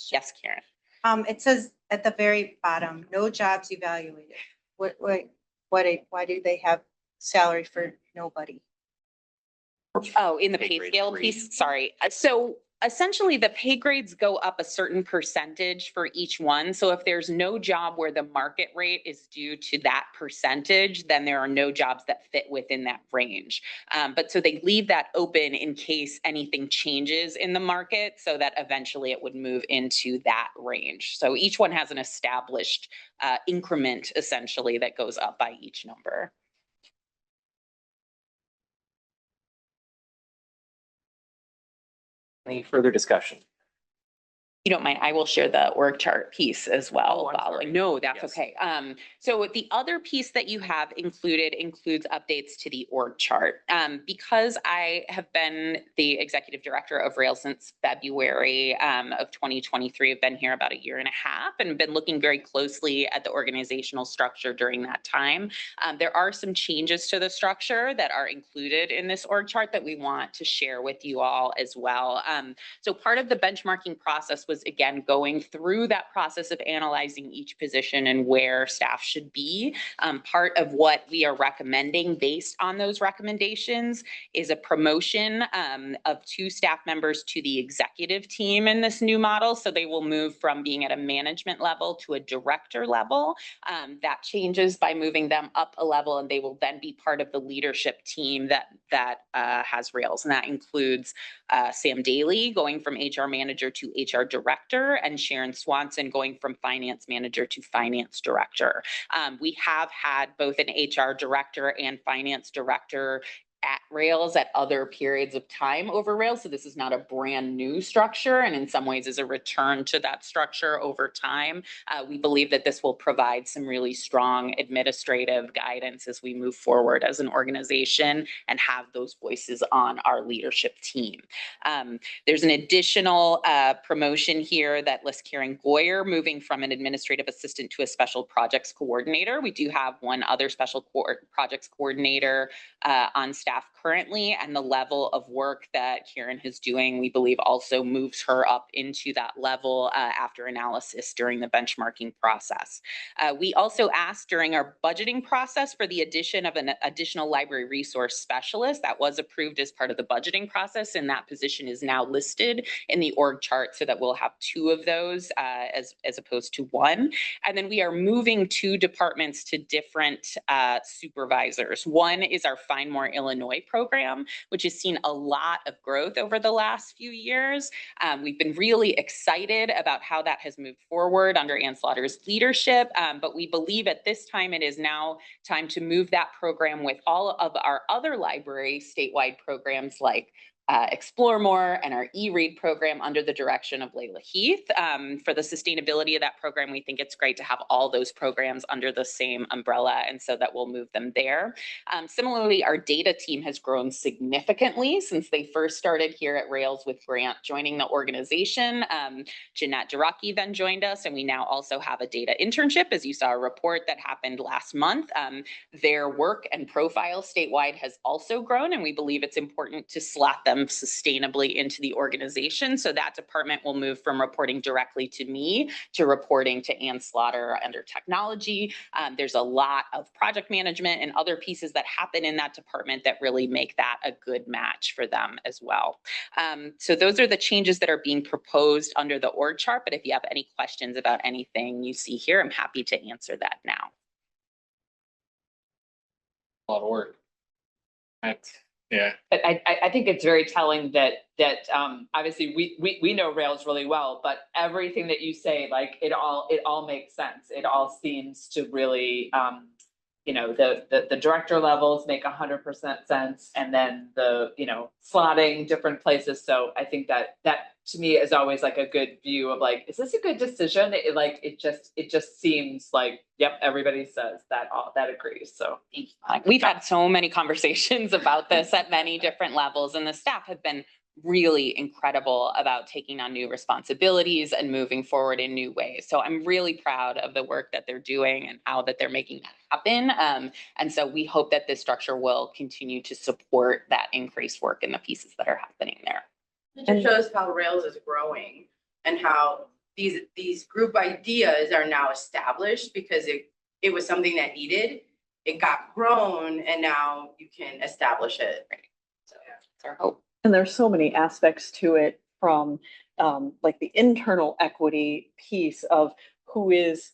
Yes, Karen. It says at the very bottom, no jobs evaluated. Why do they have salary for nobody? Oh, in the Pay pay grade scale 3. piece, sorry. So essentially the pay grades go up a certain percentage for each one. So if there's no job where the market rate is due to that percentage, then there are no jobs that fit within that range. But so they leave that open in case anything changes in the market so that eventually it would move into that range. So each one has an established increment essentially that goes up by each number. Any further discussion? You don't mind, I will share the org chart piece as well. Oh, I'm following. sorry. No, that's Yes. okay. So the other piece that you have includes updates to the org chart. Because I have been the executive director of Rails since February of 2023, I've been here about 1.5 years and been looking very closely at the organizational structure during that time. There are some changes to the structure that are included in this org chart that we want to share with you all as well. So part of the benchmarking process was again going through that process of analyzing each position and where staff should be. Part of what we are recommending based on those recommendations is a promotion of 2 staff members to the executive team in this new model. So they will move from being at a management level to a director level. That changes by moving them up a level, and they will then be part of the leadership team that has Rails. And that includes Sam Daly going from HR manager to HR director, and Sharon Swanson going from finance manager to finance director. We have had both an HR director and finance director at Rails at other periods of time over Rails. So this is not a brand new structure, and in some ways is a return to that structure over time. We believe that this will provide some really strong administrative guidance as we move forward as an organization and have those voices on our leadership team. There's an additional promotion here that lists Karen Goyer moving from an administrative assistant to a special projects coordinator. We do have one other special projects coordinator on staff currently, and the level of work that Karen is doing, we believe also moves her up into that level after analysis during the benchmarking process. We also asked during our budgeting process for the addition of an additional library resource specialist. That was approved as part of the budgeting process, and that position is now listed in the org chart so that we'll have 2 of those as opposed to 1. And then we are moving 2 departments to different supervisors. One is our Find More Illinois program, which has seen a lot of growth over the last few years. We've been really excited about how that has moved forward under Ann Slaughter's leadership, but we believe at this time it is now time to move that program with all of our other library statewide programs like Explore More and our e-read program under the direction of Layla Heath. For the sustainability of that program, we think it's great to have all those programs under the same umbrella, and so that we'll move them there. Similarly, our data team has grown significantly since they first started here at Rails with Grant joining the organization. Jeanette Jaraki then joined us, and we now also have a data internship, as you saw a report that happened last month. Their work and profile statewide has also grown, and we believe it's important to slot them sustainably into the organization. So that department will move from reporting directly to me to reporting to Ann Slaughter under technology. There's a lot of project management and other pieces that happen in that department that really make that a good match for them as well. So those are the changes that are being proposed under the org chart. But if you have any questions about anything you see here, I'm happy to answer that now. A lot of work. Yeah. But I think it's very telling that obviously we know Rails really well, but everything that you say, like it all makes sense. It all seems to really the director levels make 100% sense, and then the slotting different places. So I think that to me is always like a good view of like, is this a good decision? It just seems like, yep, everybody says that agrees. So we've had so many conversations about this at many different levels, and the staff have been really incredible about taking on new responsibilities and moving forward in new ways. So I'm really proud of the work that they're doing and how that they're making that happen. And so we hope that this structure will continue to support that increased work and the pieces that are happening there. It just shows how Rails is growing and how these group ideas are now established because it was something that needed. It got grown and now you can establish it. So that's our hope. And there's so many aspects to it, from like the internal equity piece of who is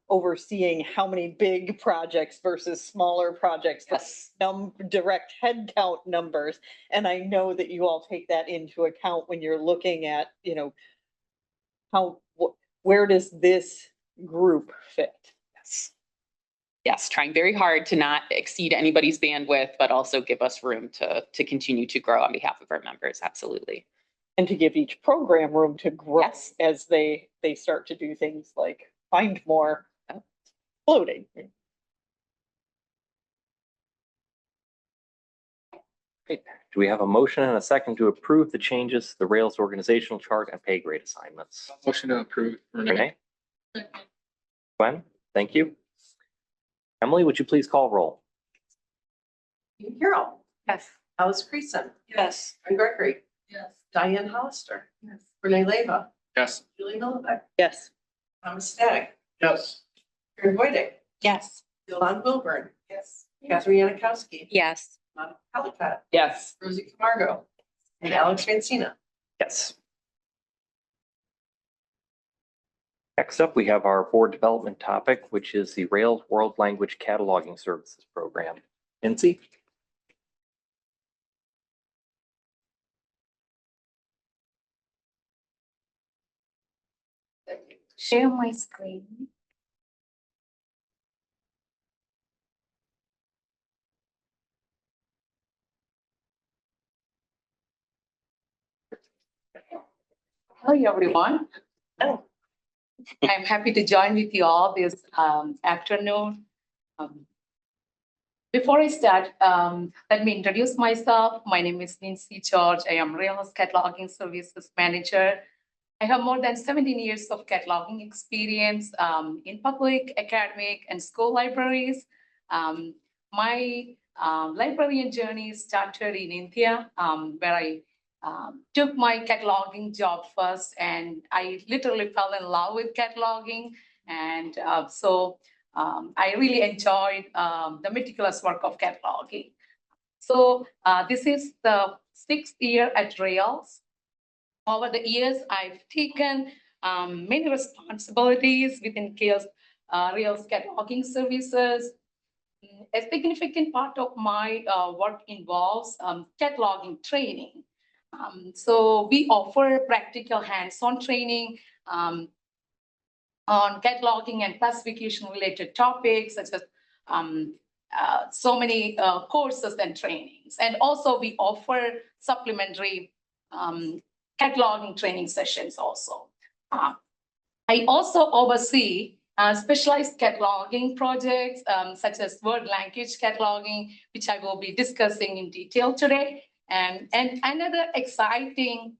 overseeing how many big projects versus smaller projects, yes, direct headcount numbers. And I know that you all take that into account when you're looking at, where does this group fit? Yes, trying very hard to not exceed anybody's bandwidth, but also give us room to continue to grow on behalf of our members. Absolutely. And to give each program room to grow as they start to do things like find more floating. Great. Do we have a motion and a second to approve the changes to the Rails organizational chart and pay grade assignments? Motion to approve. Renee? Gwen, thank you. Emily, would you please call roll? Jean Carroll. Yes. Alice Creason. yes. Fran Gregory. Yes. Diane Hollister. Yes. Renee Leva. Yes. Julie Millibeck. Yes. Thomas Stanek. Yes. Karen Boydick. Yes. Yolanda Wilburn. Yes. Catherine Yanikowski. Yes. Monica Pellicott. yes. Rosie Camargo. And Alex Francina. Yes. Next up, we have our board development topic, which is the Rails World Language Cataloging Services Program. Nancy? Share my screen. Hello, everyone. I'm happy to join with you all this afternoon. Before I start, let me introduce myself. My name is Nancy George. I am Rails Cataloging Services Manager. I have more than 17 years of cataloging experience in public, academic, and school libraries. My librarian journey started in India, where I took my cataloging job first, and I literally fell in love with cataloging. And I really enjoyed the meticulous work of cataloging. So this is the 6th year at Rails. Over the years, I've taken many responsibilities within Rails cataloging services. A significant part of my work involves cataloging training. So we offer practical hands-on training on cataloging and classification related topics such as so many courses and trainings. And also we offer supplementary cataloging training sessions also. I also oversee specialized cataloging projects such as word language cataloging, which I will be discussing in detail today. And another exciting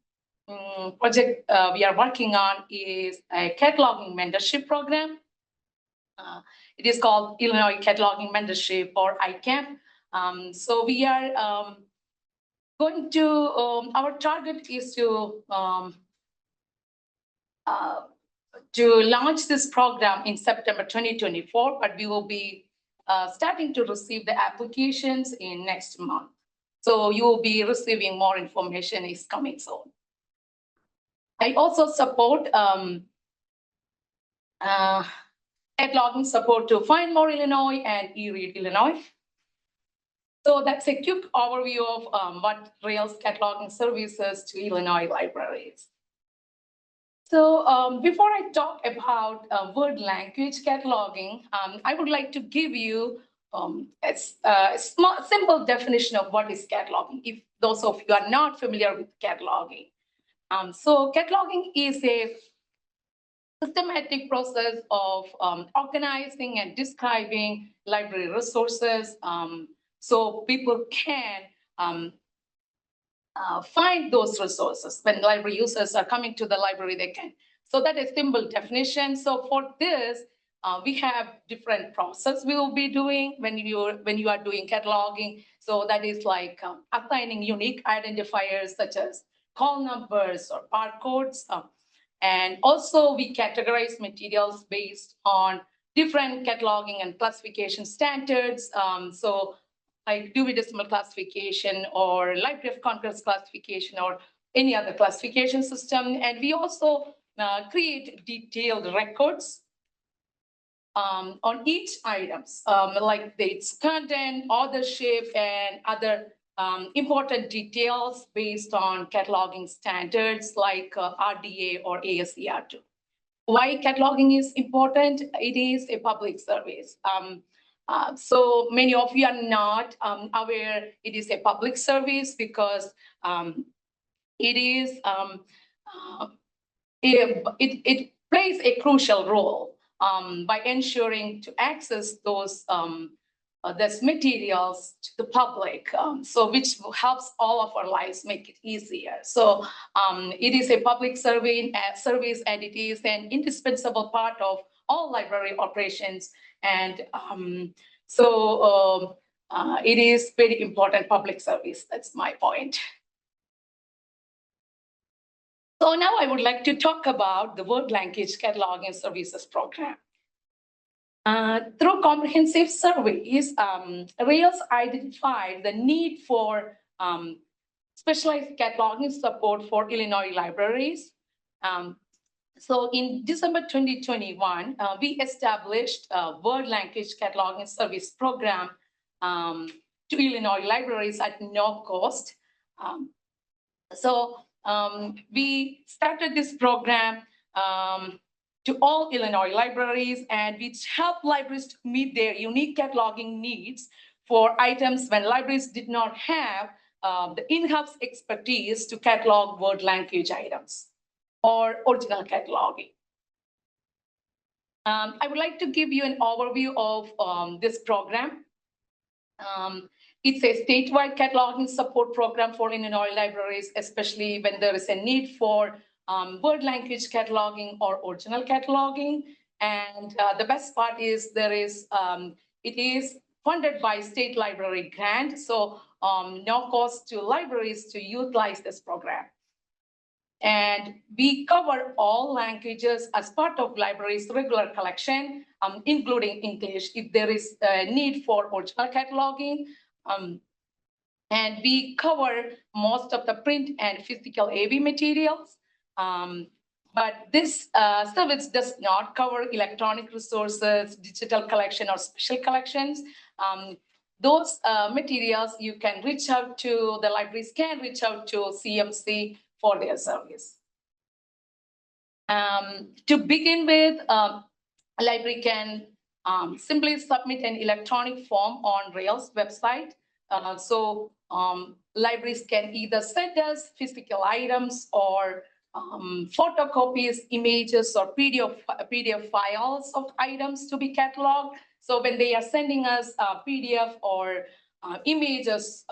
project we are working on is a cataloging mentorship program. It is called Illinois Cataloging Mentorship, or ICAM. So we are going to, our target is to launch this program in September 2024, but we will be starting to receive the applications in next month. So you will be receiving more information is coming soon. I also support cataloging support to Find More Illinois and eRead Illinois. So that's a quick overview of what Rails cataloging services to Illinois libraries. So before I talk about word language cataloging, I would like to give you a small, simple definition of what is cataloging, if those of you are not familiar with cataloging. So cataloging is a systematic process of organizing and describing library resources so people can find those resources. When library users are coming to the library, they can. So that is simple definition. So for this, we have different process we will be doing when you are doing cataloging. So that is like assigning unique identifiers such as call numbers or barcodes. And also we categorize materials based on different cataloging and classification standards. So like Dewey Decimal Classification or Library of Congress classification or any other classification system. And we also create detailed records on each items, like its content, authorship, and other important details based on cataloging standards like RDA or ASCR2. Why cataloging is important? It is a public service. So many of you are not aware it is a public service because it is it plays a crucial role by ensuring to access those materials to the public, so which helps all of our lives make it easier. So it is a public service and it is an indispensable part of all library operations. And it is very important public service. That's my point. So now I would like to talk about the Word Language Cataloging Services Program. Through comprehensive surveys, Rails identified the need for specialized cataloging support for Illinois libraries. So in December 2021, we established a Word Language Cataloging Service Program to Illinois libraries at no cost. We started this program to all Illinois libraries, and which help libraries to meet their unique cataloging needs for items when libraries did not have the in-house expertise to catalog word language items or original cataloging. I would like to give you an overview of this program. It's a statewide cataloging support program for Illinois libraries, especially when there is a need for word language cataloging or original cataloging. And the best part is it is funded by state library grant. So no cost to libraries to utilize this program. And we cover all languages as part of libraries' regular collection, including English, if there is a need for original cataloging. And we cover most of the print and physical AV materials. But this service does not cover electronic resources, digital collection, or special collections. Those materials you can reach out to, the libraries can reach out to CMC for their service. To begin with, a library can simply submit an electronic form on Rails website. Libraries can either send us physical items or photocopies, images, or PDF files of items to be cataloged. So when they are sending us PDF or images,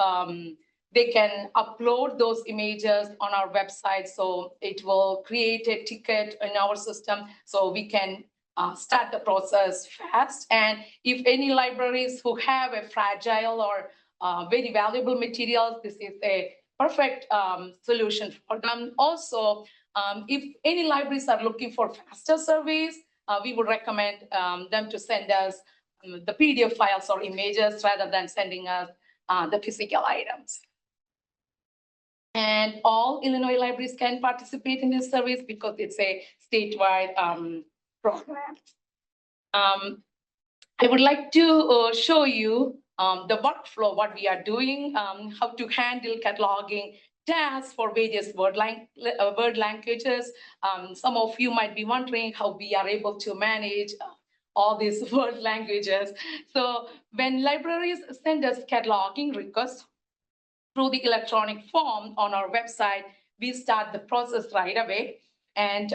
they can upload those images on our website. So it will create a ticket in our system so we can start the process fast. And if any libraries who have a fragile or very valuable materials, this is a perfect solution for them. Also, if any libraries are looking for faster surveys, we would recommend them to send us the PDF files or images rather than sending us the physical items. And all Illinois libraries can participate in this service because it's a statewide program. I would like to show you the workflow, what we are doing, how to handle cataloging tasks for various word languages. Some of you might be wondering how we are able to manage all these word languages. So when libraries send us cataloging requests through the electronic form on our website, we start the process right away. And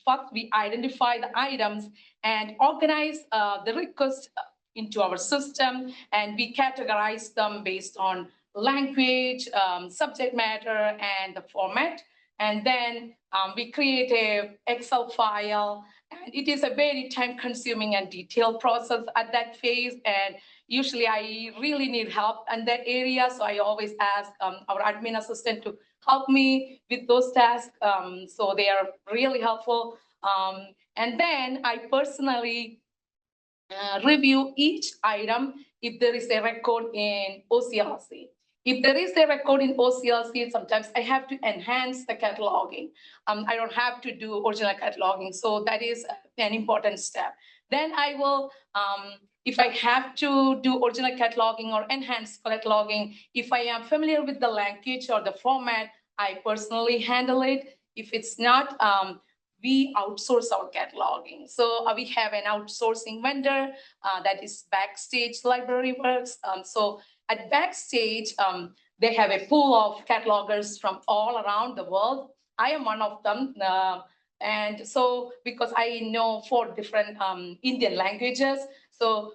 first, we identify the items and organize the request into our system, and we categorize them based on language, subject matter, and the format. And then we create a Excel file, and it is a very time-consuming and detailed process at that phase. And usually, I really need help in that area, so I always ask our admin assistant to help me with those tasks. So they are really helpful. And then I personally review each item if there is a record in OCLC. If there is a record in OCLC, sometimes I have to enhance the cataloging. I don't have to do original cataloging, so that is an important step. Then I will, if I have to do original cataloging or enhanced cataloging, if I am familiar with the language or the format, I personally handle it. If it's not, we outsource our cataloging. So we have an outsourcing vendor that is Backstage Library Works. So at Backstage, they have a pool of catalogers from all around the world. I am one of them. And so because I know 4 different Indian languages, so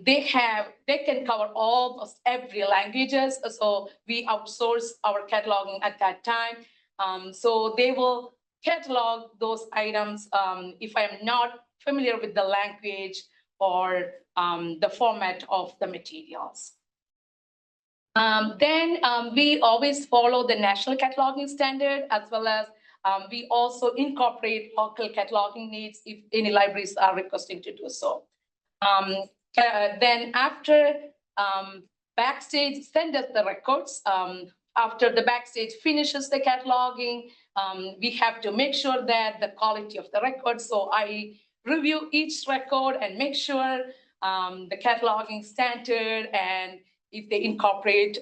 they can cover almost every languages. So we outsource our cataloging at that time. So they will catalog those items if I am not familiar with the language or the format of the materials. Then we always follow the national cataloging standard, as well as we also incorporate local cataloging needs if any libraries are requesting to do so. Then after Backstage send us the records, after the Backstage finishes the cataloging, we have to make sure that the quality of the records. So I review each record and make sure the cataloging standard, and if they incorporate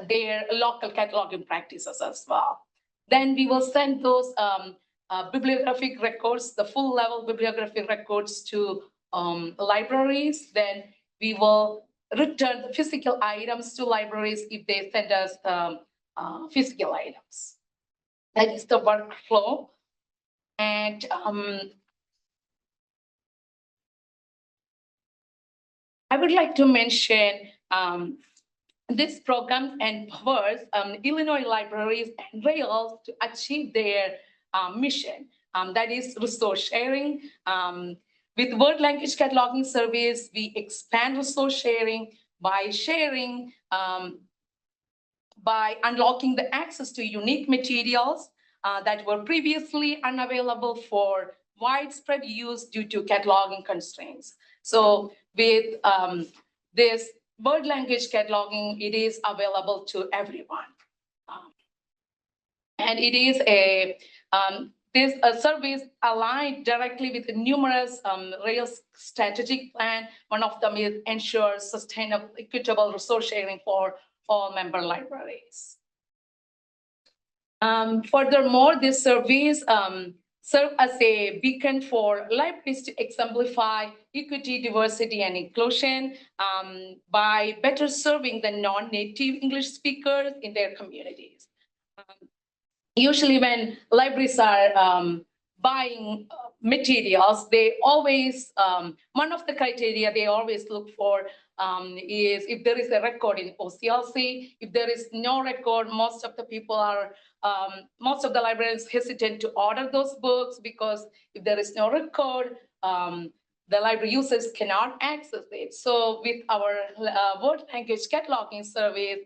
their local cataloging practices as well. Then we will send those bibliographic records, the full level bibliographic records to libraries. Then we will return the physical items to libraries if they send us physical items. That is the workflow. And I would like to mention this program empowers Illinois libraries and Rails to achieve their mission. That is resource sharing. With word language cataloging service, we expand resource sharing by sharing, by unlocking the access to unique materials that were previously unavailable for widespread use due to cataloging constraints. So with this word language cataloging, it is available to everyone. And it is this service aligned directly with numerous Rails strategic plan. One of them is ensure sustainable, equitable resource sharing for all member libraries. Furthermore, this service serve as a beacon for libraries to exemplify equity, diversity, and inclusion by better serving the non-native English speakers in their communities. Usually when libraries are buying materials, they always, one of the criteria they always look for is if there is a record in OCLC. If there is no record, most of the people are, most of the librarians hesitant to order those books because if there is no record, the library users cannot access it. So with our word language cataloging service,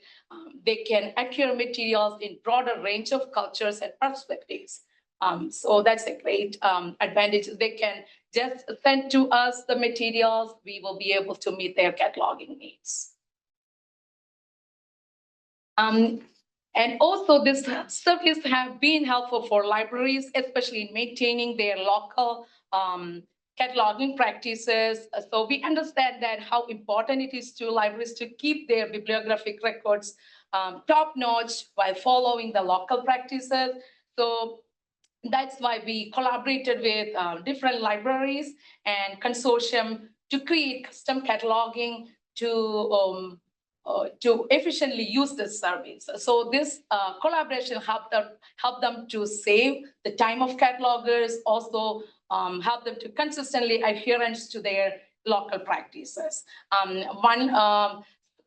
they can acquire materials in broader range of cultures and perspectives. So that's a great advantage. They can just send to us the materials. We will be able to meet their cataloging needs. And also this service have been helpful for libraries, especially in maintaining their local cataloging practices. So we understand that how important it is to libraries to keep their bibliographic records top-notch while following the local practices. So that's why we collaborated with different libraries and consortium to create custom cataloging to efficiently use this service. So this collaboration helped them to save the time of catalogers, also help them to consistently adherence to their local practices. One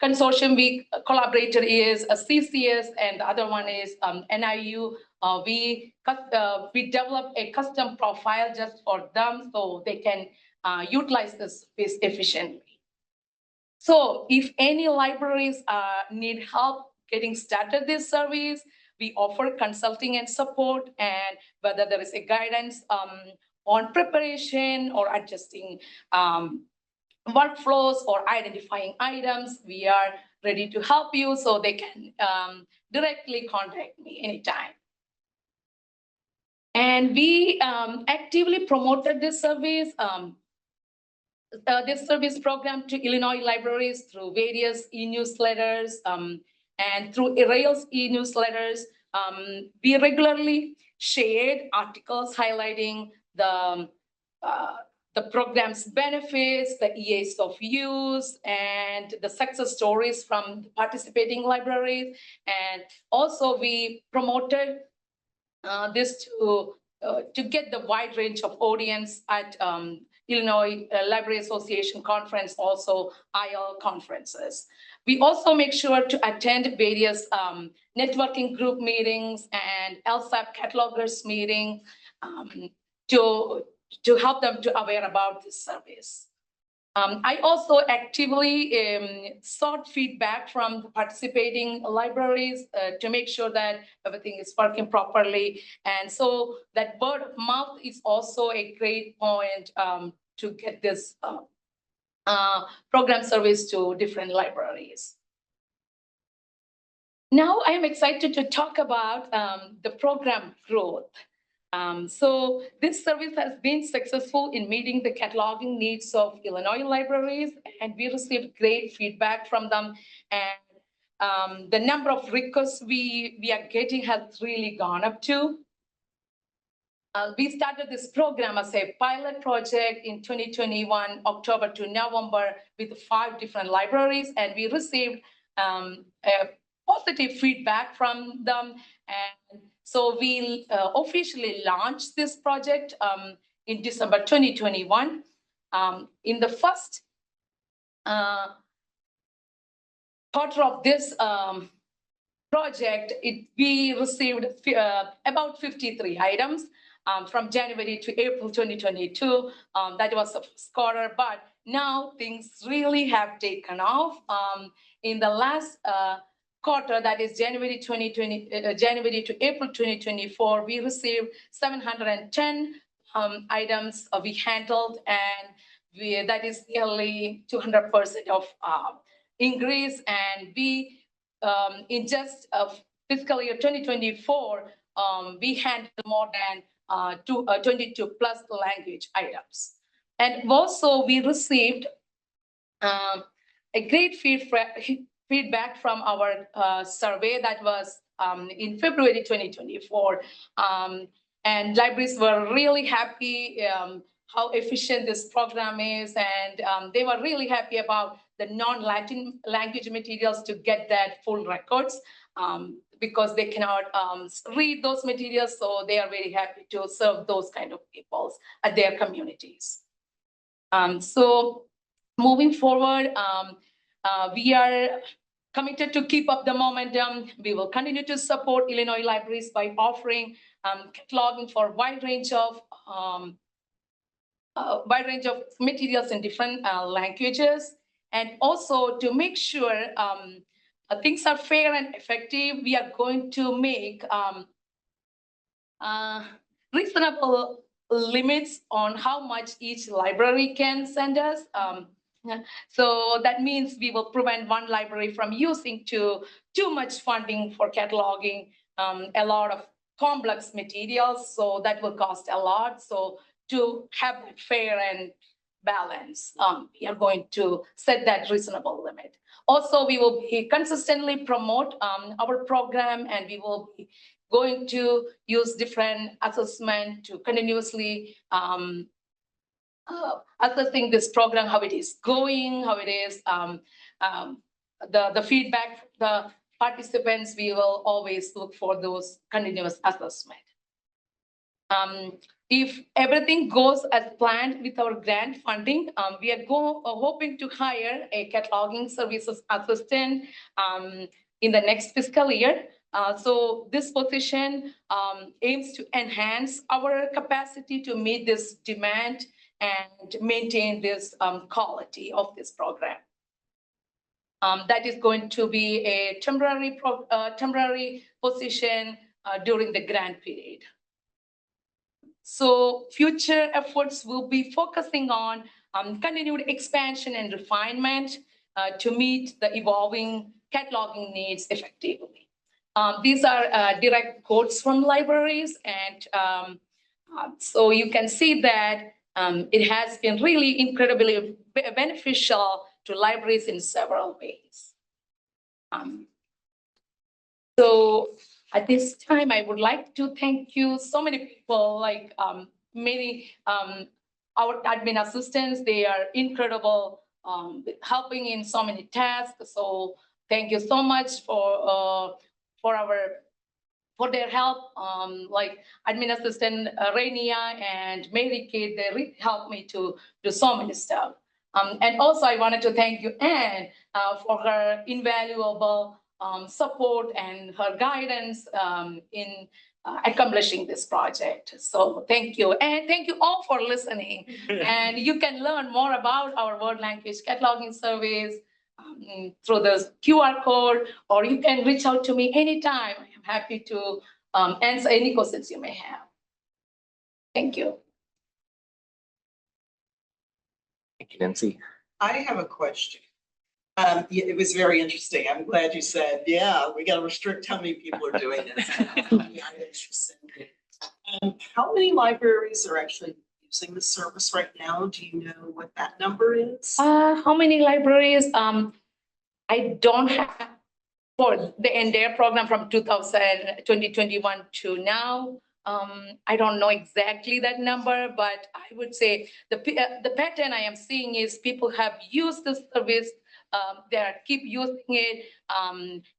consortium we collaborated is a CCS, and the other one is NIU. We developed a custom profile just for them so they can utilize this space efficiently. So if any libraries need help getting started this service, we offer consulting and support, and whether there is a guidance on preparation or adjusting workflows or identifying items, we are ready to help you, so they can directly contact me anytime. And we actively promoted this service program to Illinois libraries through various e-newsletters and through Rails e-newsletters. We regularly shared articles highlighting the program's benefits, the ease of use, and the success stories from participating libraries. And also we promoted this to get the wide range of audience at Illinois Library Association conference, also IL conferences. We also make sure to attend various networking group meetings and LSAP catalogers meeting to help them to aware about this service. I also actively sought feedback from the participating libraries to make sure that everything is working properly. And so that word of mouth is also a great point to get this program service to different libraries. Now I am excited to talk about the program growth. So this service has been successful in meeting the cataloging needs of Illinois libraries, and we received great feedback from them. And the number of requests we are getting has really gone up too. We started this program as a pilot project in 2021, October to November, with 5 different libraries, and we received positive feedback from them. And so we officially launched this project in December 2021. In the first quarter of this project, we received about 53 items from January to April 2022. That was the first quarter, but now things really have taken off. In the last quarter, that is January to April 2024, we received 710 items we handled, and that is nearly 200% of increase. And we, in just fiscal year 2024, we handled more than 22 plus language items. And also we received a great feedback from our survey that was in February 2024. And libraries were really happy how efficient this program is. And they were really happy about the non-Latin language materials to get that full records because they cannot read those materials. So they are very happy to serve those kind of peoples at their communities. So moving forward, we are committed to keep up the momentum. We will continue to support Illinois libraries by offering cataloging for wide range of materials in different languages, and also to make sure things are fair and effective. We are going to make reasonable limits on how much each library can send us. So that means we will prevent one library from using too much funding for cataloging a lot of complex materials. So that will cost a lot. So to have it fair and balance, we are going to set that reasonable limit. Also, we will be consistently promote our program, and we will be going to use different assessment to continuously assessing this program, how it is going, how it is, the feedback, the participants, we will always look for those continuous assessment. If everything goes as planned with our grant funding, we are hoping to hire a cataloging services assistant in the next fiscal year. So this position aims to enhance our capacity to meet this demand and maintain this quality of this program. That is going to be a temporary position during the grant period. So future efforts will be focusing on continued expansion and refinement to meet the evolving cataloging needs effectively. These are direct quotes from libraries, and so you can see that it has been really incredibly beneficial to libraries in several ways. So at this time, I would like to thank you, so many people, like many our admin assistants. They are incredible, helping in so many tasks. So thank you so much for their help, like admin assistant Rainia and Mary Kate. They really helped me to do so many stuff. And also I wanted to thank you, Anne, for her invaluable support and her guidance in accomplishing this project. So thank you. And thank you all for listening. And you can learn more about our world language cataloging service through the QR code, or you can reach out to me anytime. I am happy to answer any questions you may have. Thank you. Thank you, Nancy. I have a question. It was very interesting. I'm glad you said, yeah, we got to restrict how many people are doing this. How many libraries are actually using the service right now? Do you know what that number is? How many libraries? I don't have for the entire program from 2021 to now. I don't know exactly that number, but I would say the pattern I am seeing is people have used the service. They keep using it,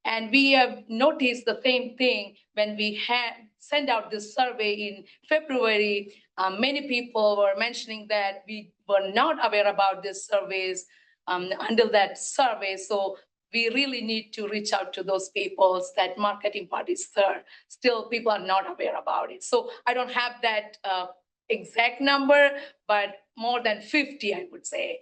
and we have noticed the same thing when we had sent out this survey in February. Many people were mentioning that we were not aware about this service until that survey. So we really need to reach out to those people that marketing parties still people are not aware about it. So I don't have that exact number, but more than 50, I would say.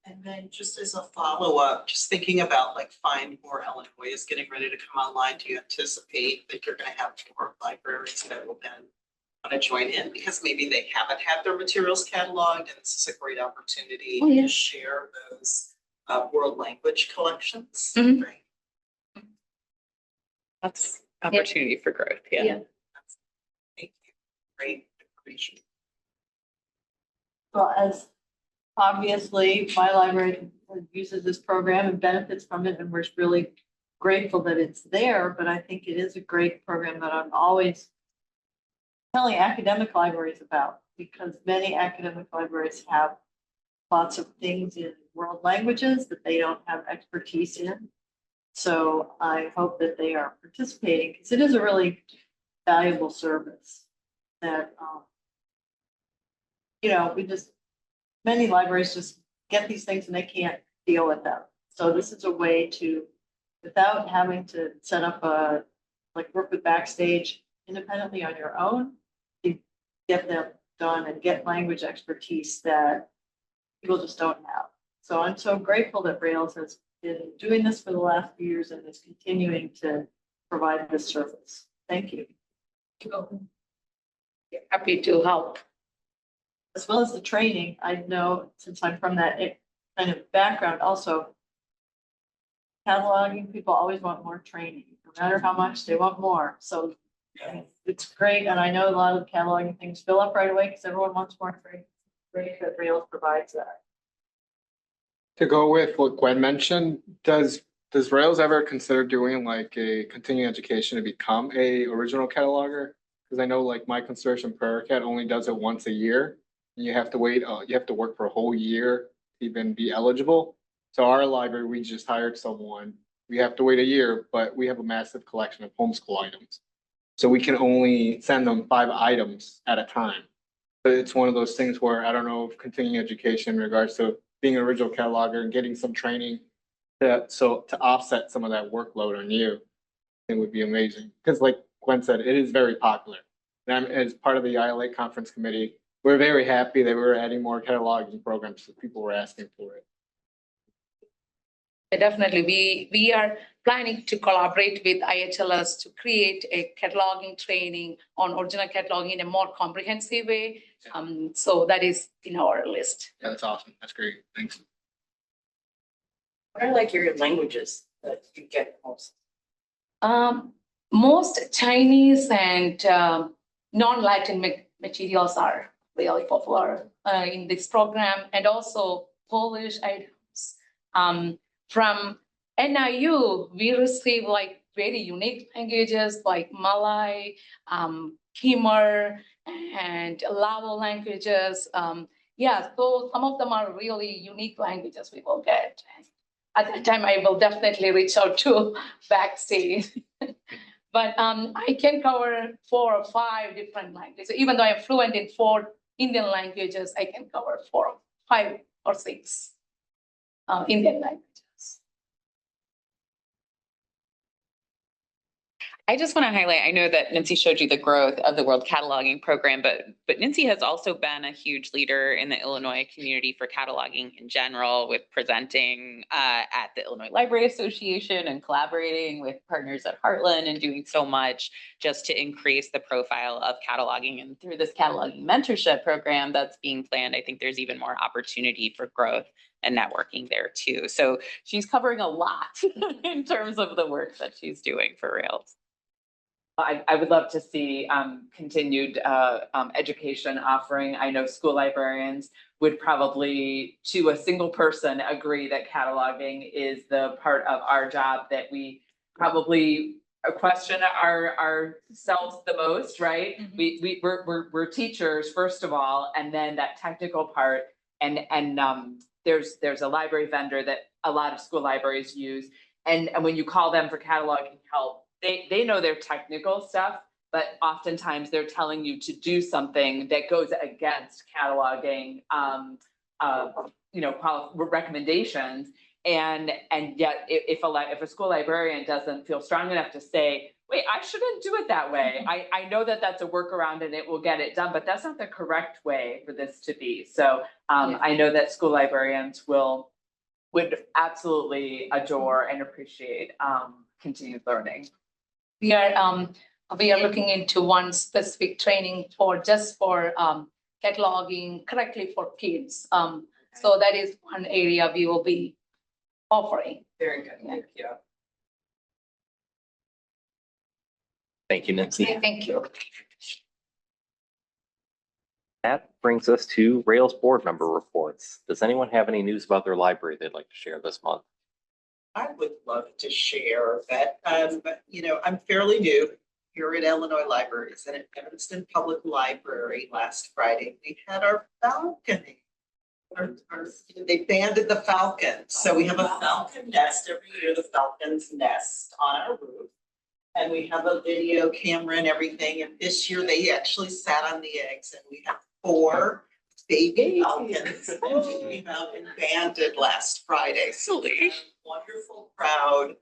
And then just as a follow-up, just thinking about like Find More Illinois is getting ready to come online. Do you anticipate that you're going to have more libraries that will then want to join in because maybe they haven't had their materials cataloged, and this is a great opportunity to share those world language collections? Right. That's opportunity for growth. Yeah. Thank you. Great information. Well, as obviously my library uses this program and benefits from it, and we're really grateful that it's there, but I think it is a great program that I'm always telling academic libraries about, because many academic libraries have lots of things in world languages that they don't have expertise in. So I hope that they are participating, because it is a really valuable service that, many libraries just get these things and they can't deal with them. So this is a way to, without having to set up work with Backstage independently on your own, to get them done and get language expertise that people just don't have. So I'm so grateful that Rails has been doing this for the last few years and is continuing to provide this service. Thank you. Happy to help. As well as the training, I know, since I'm from that kind of background also, cataloging, people always want more training, no matter how much, they want more. So it's great, and I know a lot of the cataloging things fill up right away because everyone wants more training. Great that Rails provides that. To go with what Gwen mentioned, does Rails ever consider doing like a continuing education to become a original cataloger? Because I know like my consortium Paracat only does it once a year. And you have to wait, you have to work for a whole year to even be eligible. So our library, we just hired someone. We have to wait a year, but we have a massive collection of homeschool items. So we can only send them 5 items at a time. But it's one of those things where I don't know if continuing education in regards to being an original cataloger and getting some training to offset some of that workload on you, it would be amazing. Because like Gwen said, it is very popular. And as part of the ILA conference committee, we're very happy that we're adding more cataloging programs that people were asking for it. Definitely, we are planning to collaborate with IHLS to create a cataloging training on original cataloging in a more comprehensive way. So that is in our list. Yeah, that's awesome. That's great. Thanks. What are like your languages that you get most? Most Chinese and non-Latin materials are really popular in this program, and also Polish items. From NIU, we receive like very unique languages like Malay, Khmer, and Lao languages. So some of them are really unique languages we will get. At that time, I will definitely reach out to Backstage. But I can cover 4 or 5 different languages. So even though I'm fluent in 4 Indian languages, I can cover 4, 5, or 6 Indian languages. I just want to highlight, I know that Nancy showed you the growth of the World Cataloging Program, but Nancy has also been a huge leader in the Illinois community for cataloging in general, with presenting at the Illinois Library Association and collaborating with partners at Heartland and doing so much just to increase the profile of cataloging. And through this cataloging mentorship program that's being planned, I think there's even more opportunity for growth and networking there too. So she's covering a lot in terms of the work that she's doing for Rails. I would love to see continued education offering. I know school librarians would probably, to a single person, agree that cataloging is the part of our job that we probably question ourselves the most, right? Mm-hmm. We're teachers first of all, and then that technical part, and there's a library vendor that a lot of school libraries use, and when you call them for cataloging help, they know their technical stuff, but oftentimes they're telling you to do something that goes against cataloging, recommendations. And yet if a school librarian doesn't feel strong enough to say, wait, I shouldn't do it that way. I know that that's a workaround and it will get it done, but that's not the correct way for this to be. So I know that school librarians would absolutely adore and appreciate continued learning. We are looking into one specific training for cataloging correctly for kids. So that is one area we will be offering. Very good. Thank you. Thank you, Nancy. Thank you. That brings us to Rails board member reports. Does anyone have any news about their library they'd like to share this month? I would love to share that, I'm fairly new here at Illinois Libraries and at Evanston Public Library last Friday, we had our balcony. They banded the falcons, so we have a falcon nest every year, the falcons nest on our roof. And we have a video camera and everything, and this year they actually sat on the eggs, and we have 4 baby falcons that came out and banded last Friday. So we have a wonderful crowd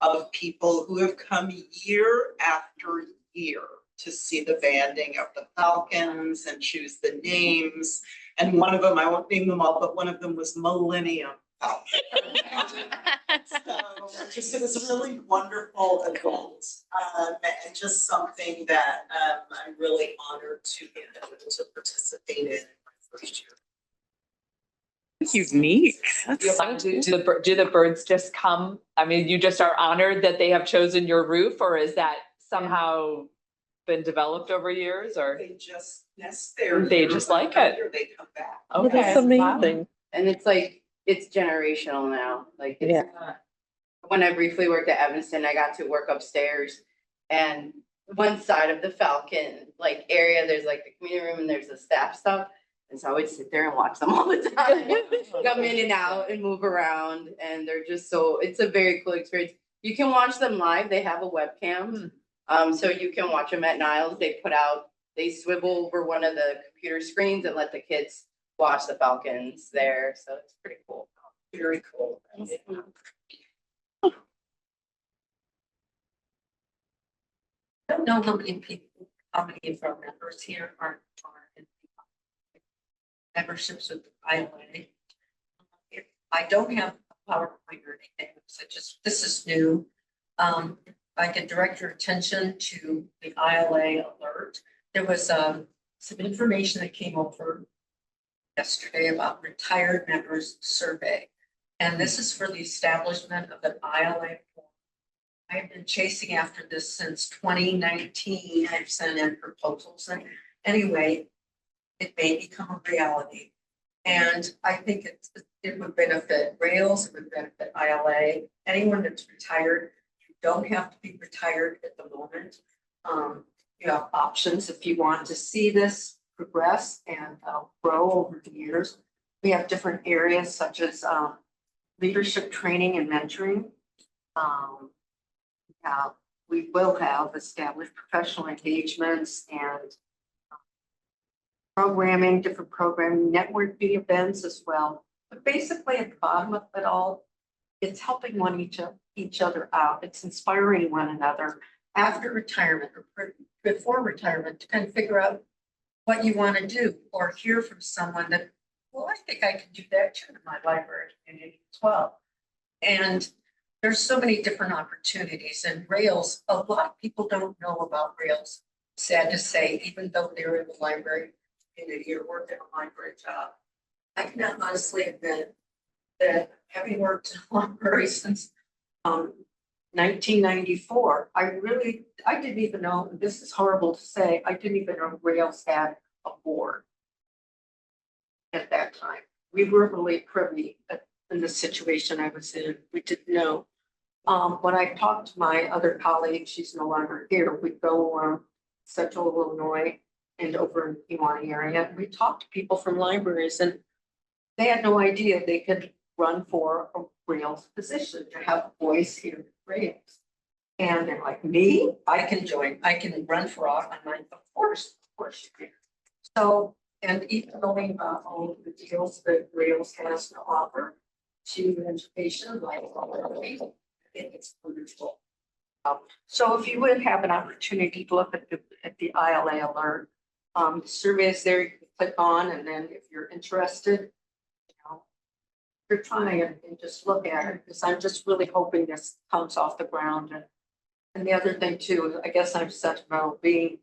of people who have come year after year to see the banding of the falcons and choose the names. And one of them, I won't name them all, but one of them was Millennium Falcon. So just, it was a really wonderful event, and just something that I'm really honored to be able to participate in my first year. Unique. Do the birds just come? I mean, you just are honored that they have chosen your roof, or is that somehow been developed over years, or? They just nest there. They just like it. Or they come back. Okay. That's amazing. And it's like, it's generational now, like, it's when I briefly worked at Evanston, I got to work upstairs. And one side of the Falcon like area, there's like the community room and there's the staff stuff. And so I would sit there and watch them all the time, come in and out and move around. And they're just so, it's a very cool experience. You can watch them live. They have a webcam. So you can watch them at Niles. They swivel over one of the computer screens and let the kids watch the Falcons there. So it's pretty cool. Very cool. I don't know how many of our members here are in memberships with the ILA. I don't have a PowerPoint or anything, so this is new. I can direct your attention to the ILA alert. There was some information that came over yesterday about retired members survey. And this is for the establishment of an ILA form. I've been chasing after this since 2019. I've sent in proposals, and anyway, it may become a reality. And I think it would benefit Rails, it would benefit ILA, anyone that's retired. You don't have to be retired at the moment. You have options if you want to see this progress and grow over the years. We have different areas such as leadership training and mentoring. We will have established professional engagements and programming, different programming, networking events as well. But basically at the bottom of it all, it's helping each other out. It's inspiring one another after retirement or before retirement to kind of figure out what you want to do, or hear from someone that, well, I think I can do that too in my library community as well. And there's so many different opportunities, and Rails, a lot of people don't know about Rails. Sad to say, even though they're in the library community or work in a library job. I can honestly admit that having worked in a library since 1994, I didn't even know, this is horrible to say, I didn't even know Rails had a board at that time. We were really privy in the situation I was in. We didn't know. When I talked to my other colleague, she's no longer here, we'd go Central Illinois and over in the Pewaukee area. We talked to people from libraries, and they had no idea they could run for a Rails position, to have a voice here at Rails. And they're like, me? I can join. I can run for office. I'm like, of course you can. So, and even knowing about all of the deals that Rails has to offer to education, like, I think it's wonderful. So if you would have an opportunity to look at the ILA alert, the survey is there, you can click on, and then if you're interested, you're trying and just look at it, because I'm just really hoping this comes off the ground. And the other thing too, I guess I'm sentimental, being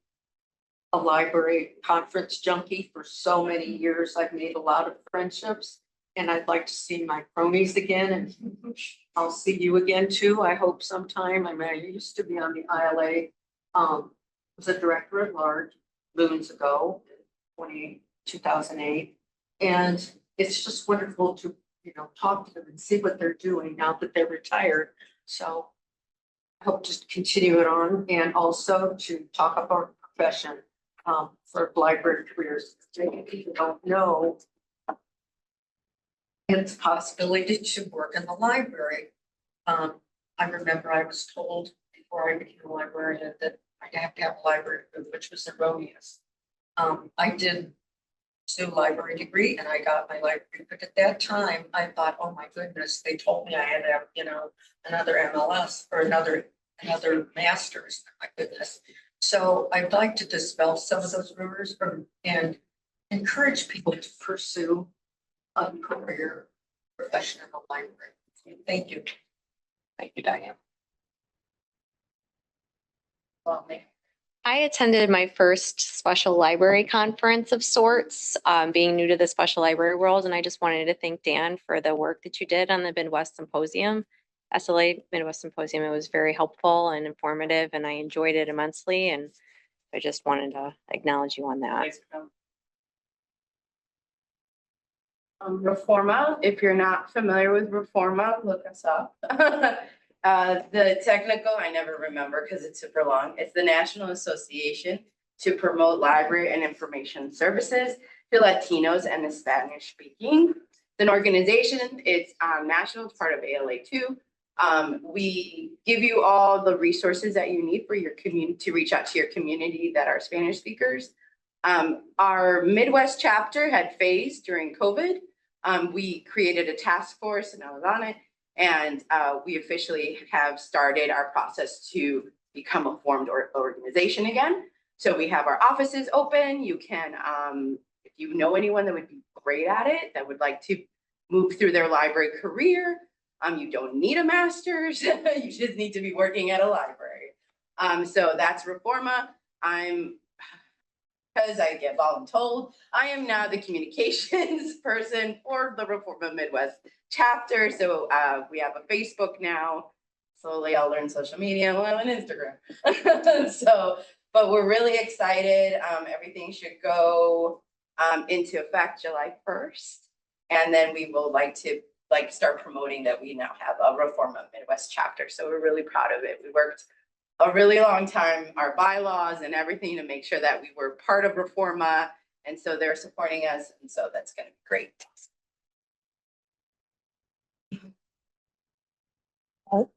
a library conference junkie for so many years. I've made a lot of friendships, and I'd like to see my cronies again, and I'll see you again too. I hope sometime. I mean, I used to be on the ILA, was a director at large moons ago, 2008, and it's just wonderful to talk to them and see what they're doing now that they're retired. So hope to continue it on and also to talk about our profession for library careers. Many people don't know it's a possibility to work in the library. I remember I was told before I became a librarian that I'd have to have a library degree, which was erroneous. I did do a library degree and I got my library, but at that time I thought, oh my goodness, they told me I had to have, you know, another MLS or another master's. My goodness. So I'd like to dispel some of those rumors and encourage people to pursue a career profession in the library. Thank you. Thank you, Diane. I attended my first special library conference of sorts, being new to the special library world, and I just wanted to thank Dan for the work that you did on the Midwest Symposium. SLA Midwest Symposium, it was very helpful and informative, and I enjoyed it immensely, and I just wanted to acknowledge you on that. Reforma, if you're not familiar with Reforma, look us up. The technical, I never remember because it's super long. It's the National Association to Promote Library and Information Services to Latinos and the Spanish speaking. It's an organization, it's national, it's part of ALA 2. We give you all the resources that you need for your community to reach out to your community that are Spanish speakers. Our Midwest chapter had phased during COVID. We created a task force and I was on it. And we officially have started our process to become a formed organization again. So we have our offices open. You can, if you know anyone that would be great at it, that would like to move through their library career, you don't need a master's. You just need to be working at a library. So that's Reforma. Because I get voluntold, I am now the communications person for the Reforma Midwest chapter. So we have a Facebook now. Slowly I'll learn social media, well, and Instagram. But we're really excited. Everything should go into effect July 1st. And then we will like to start promoting that we now have a Reforma Midwest chapter. So we're really proud of it. We worked a really long time, our bylaws and everything to make sure that we were part of Reforma. And so they're supporting us. And so that's going to be great.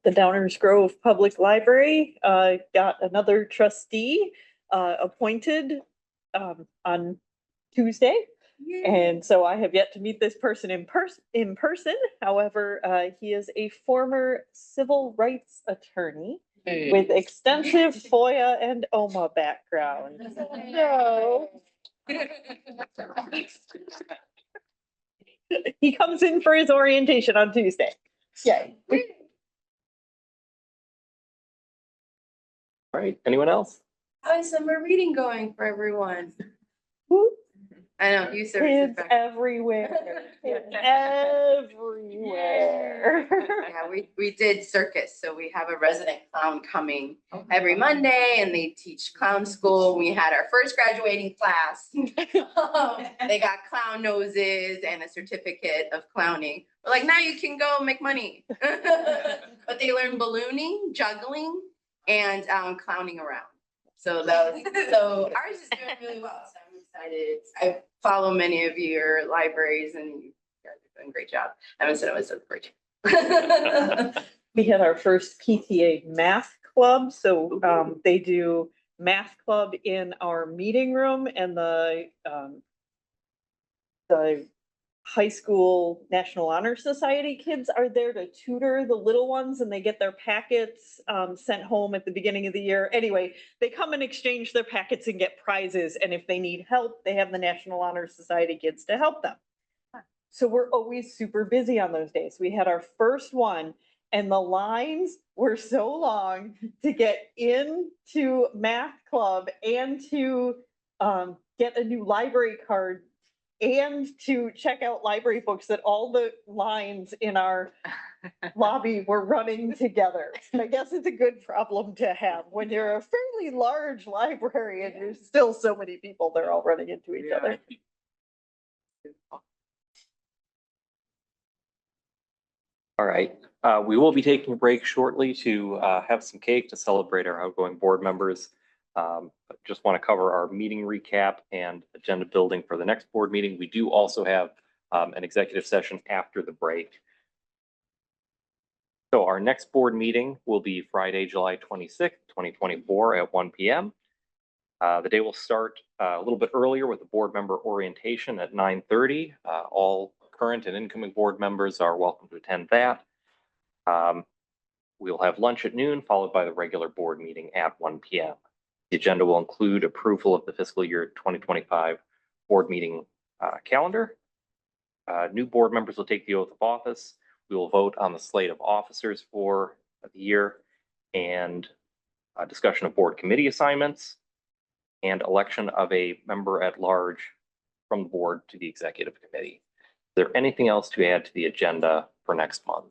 The Downers Grove Public Library got another trustee appointed on Tuesday. And so I have yet to meet this person in person. However, he is a former civil rights attorney with extensive FOIA and OMA background. So he comes in for his orientation on Tuesday. Yay. All right, anyone else? How is summer reading going for everyone? I know, you Kids everywhere. Kids everywhere. Yeah, we did circus, so we have a resident clown coming every Monday and they teach clown school. We had our first graduating class. They got clown noses and a certificate of clowning. We're like, now you can go make money. But they learned ballooning, juggling, and clowning around. So ours is doing really well. So I'm excited. I follow many of your libraries and you guys are doing a great job. Evanston was a great job. We had our first PTA math club. So they do math club in our meeting room, and the high school National Honor Society kids are there to tutor the little ones, and they get their packets sent home at the beginning of the year. Anyway, they come and exchange their packets and get prizes. And if they need help, they have the National Honor Society kids to help them. So we're always super busy on those days. We had our first one and the lines were so long to get into math club and to get a new library card and to check out library books that all the lines in our lobby were running together. I guess it's a good problem to have when you're a fairly large library and there's still so many people, they're all running into each other. All right, We will be taking a break shortly to have some cake to celebrate our outgoing board members. But just want to cover our meeting recap and agenda building for the next board meeting. We do also have an executive session after the break. So our next board meeting will be Friday, July 26th, 2024 at 1 p.m. The day will start a little bit earlier with the board member orientation at 9:30. All current and incoming board members are welcome to attend that. We'll have lunch at noon, followed by the regular board meeting at 1 p.m. The agenda will include approval of the fiscal year 2025 board meeting calendar. New board members will take the oath of office. We will vote on the slate of officers for the year and a discussion of board committee assignments and election of a member at large from the board to the executive committee. Is there anything else to add to the agenda for next month?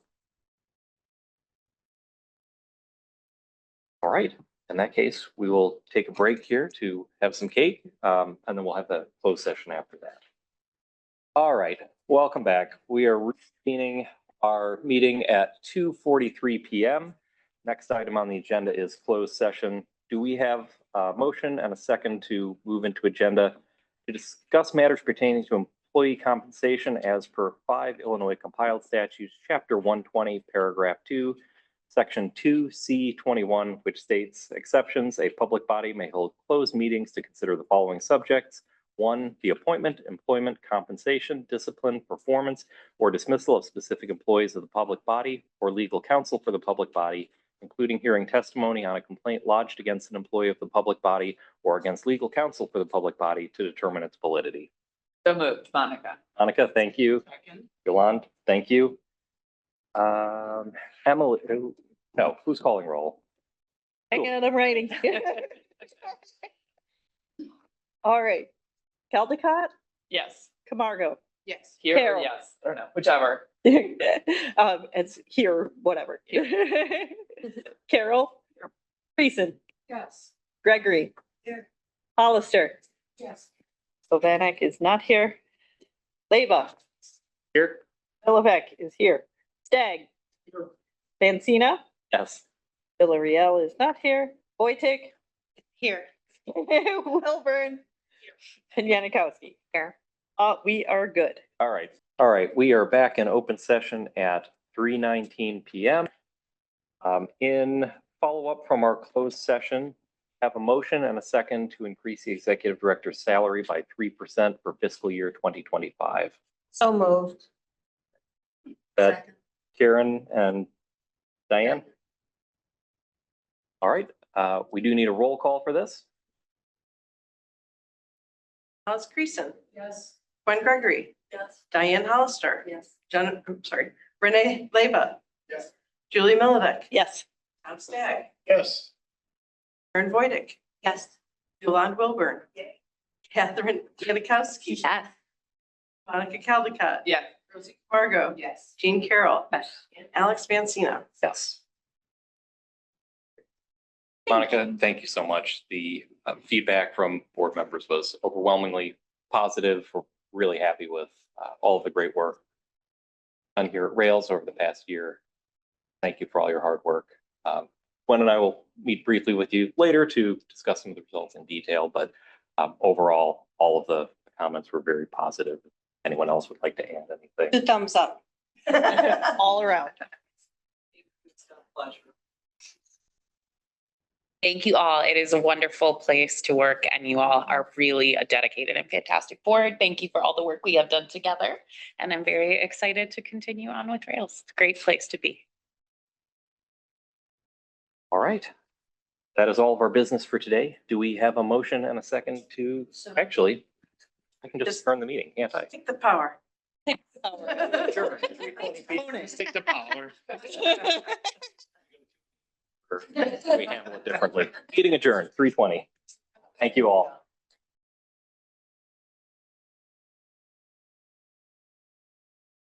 All right, in that case, we will take a break here to have some cake, and then we'll have the closed session after that. All right, welcome back. We are reconvening our meeting at 2:43 p.m. Next item on the agenda is closed session. Do we have a motion and a second to move into agenda to discuss matters pertaining to employee compensation as per 5 Illinois compiled statutes, chapter 120, paragraph 2, section 2C21, which states exceptions, a public body may hold closed meetings to consider the following subjects. 1, the appointment, employment, compensation, discipline, performance, or dismissal of specific employees of the public body or legal counsel for the public body, including hearing testimony on a complaint lodged against an employee of the public body or against legal counsel for the public body to determine its validity. So moved, Monica. Monica, thank you. Second. Yolande, thank you. Emily, no, who's calling roll? I got them writing. All right. Caldecott, Yes. Camargo. Yes. Here or Carol. yes, or no, whichever. It's here, whatever. Carol, Creason, Yes. Gregory, Here. Hollister, Yes. Sylvanek is not here. Leyba, Here? Milovek is here. Stagg, Vancina, Yes. Villarreal is not here. Wojtik, Here. Wilburn, and Yanikowski. Here. We are good. All right. All right. We are back in open session at 3:19 p.m. In follow-up from our closed session, have a motion and a second to increase the executive director's salary by 3% for fiscal year 2025. So moved. That Karen and Diane? All right. We do need a roll call for this. Alice Creason, Yes. Gwen Gregory, Yes. Diane Hollister, Yes. Renee Leyba, Yes. Julie Milovek, Yes. Tom Stagg, Yes. Karen Voitic, Yes. Yolande Wilburn, Catherine Janikowski, Yes. Monica Caldecott, Yes. Rosie Margot, Yes. Jean Carroll, Yes. and Alex Mancina. Yes. Monica, thank you so much. The feedback from board members was overwhelmingly positive. We're really happy with all of the great work done here at Rails over the past year. Thank you for all your hard work. Gwen and I will meet briefly with you later to discuss some of the results in detail, but overall, all of the comments were very positive. Anyone else would like to add anything? 2 thumbs up. All around. It's a pleasure. Thank you all. It is a wonderful place to work and you all are really a dedicated and fantastic board. Thank you for all the work we have done together. And I'm very excited to continue on with Rails. It's a great place to be. All right. That is all of our business for today. Do we have a motion and a second to, actually, I can just turn the meeting, can't I? Take the power. Sure. Take the power. Or we handle it differently. Meeting adjourned, 3:20. Thank you all.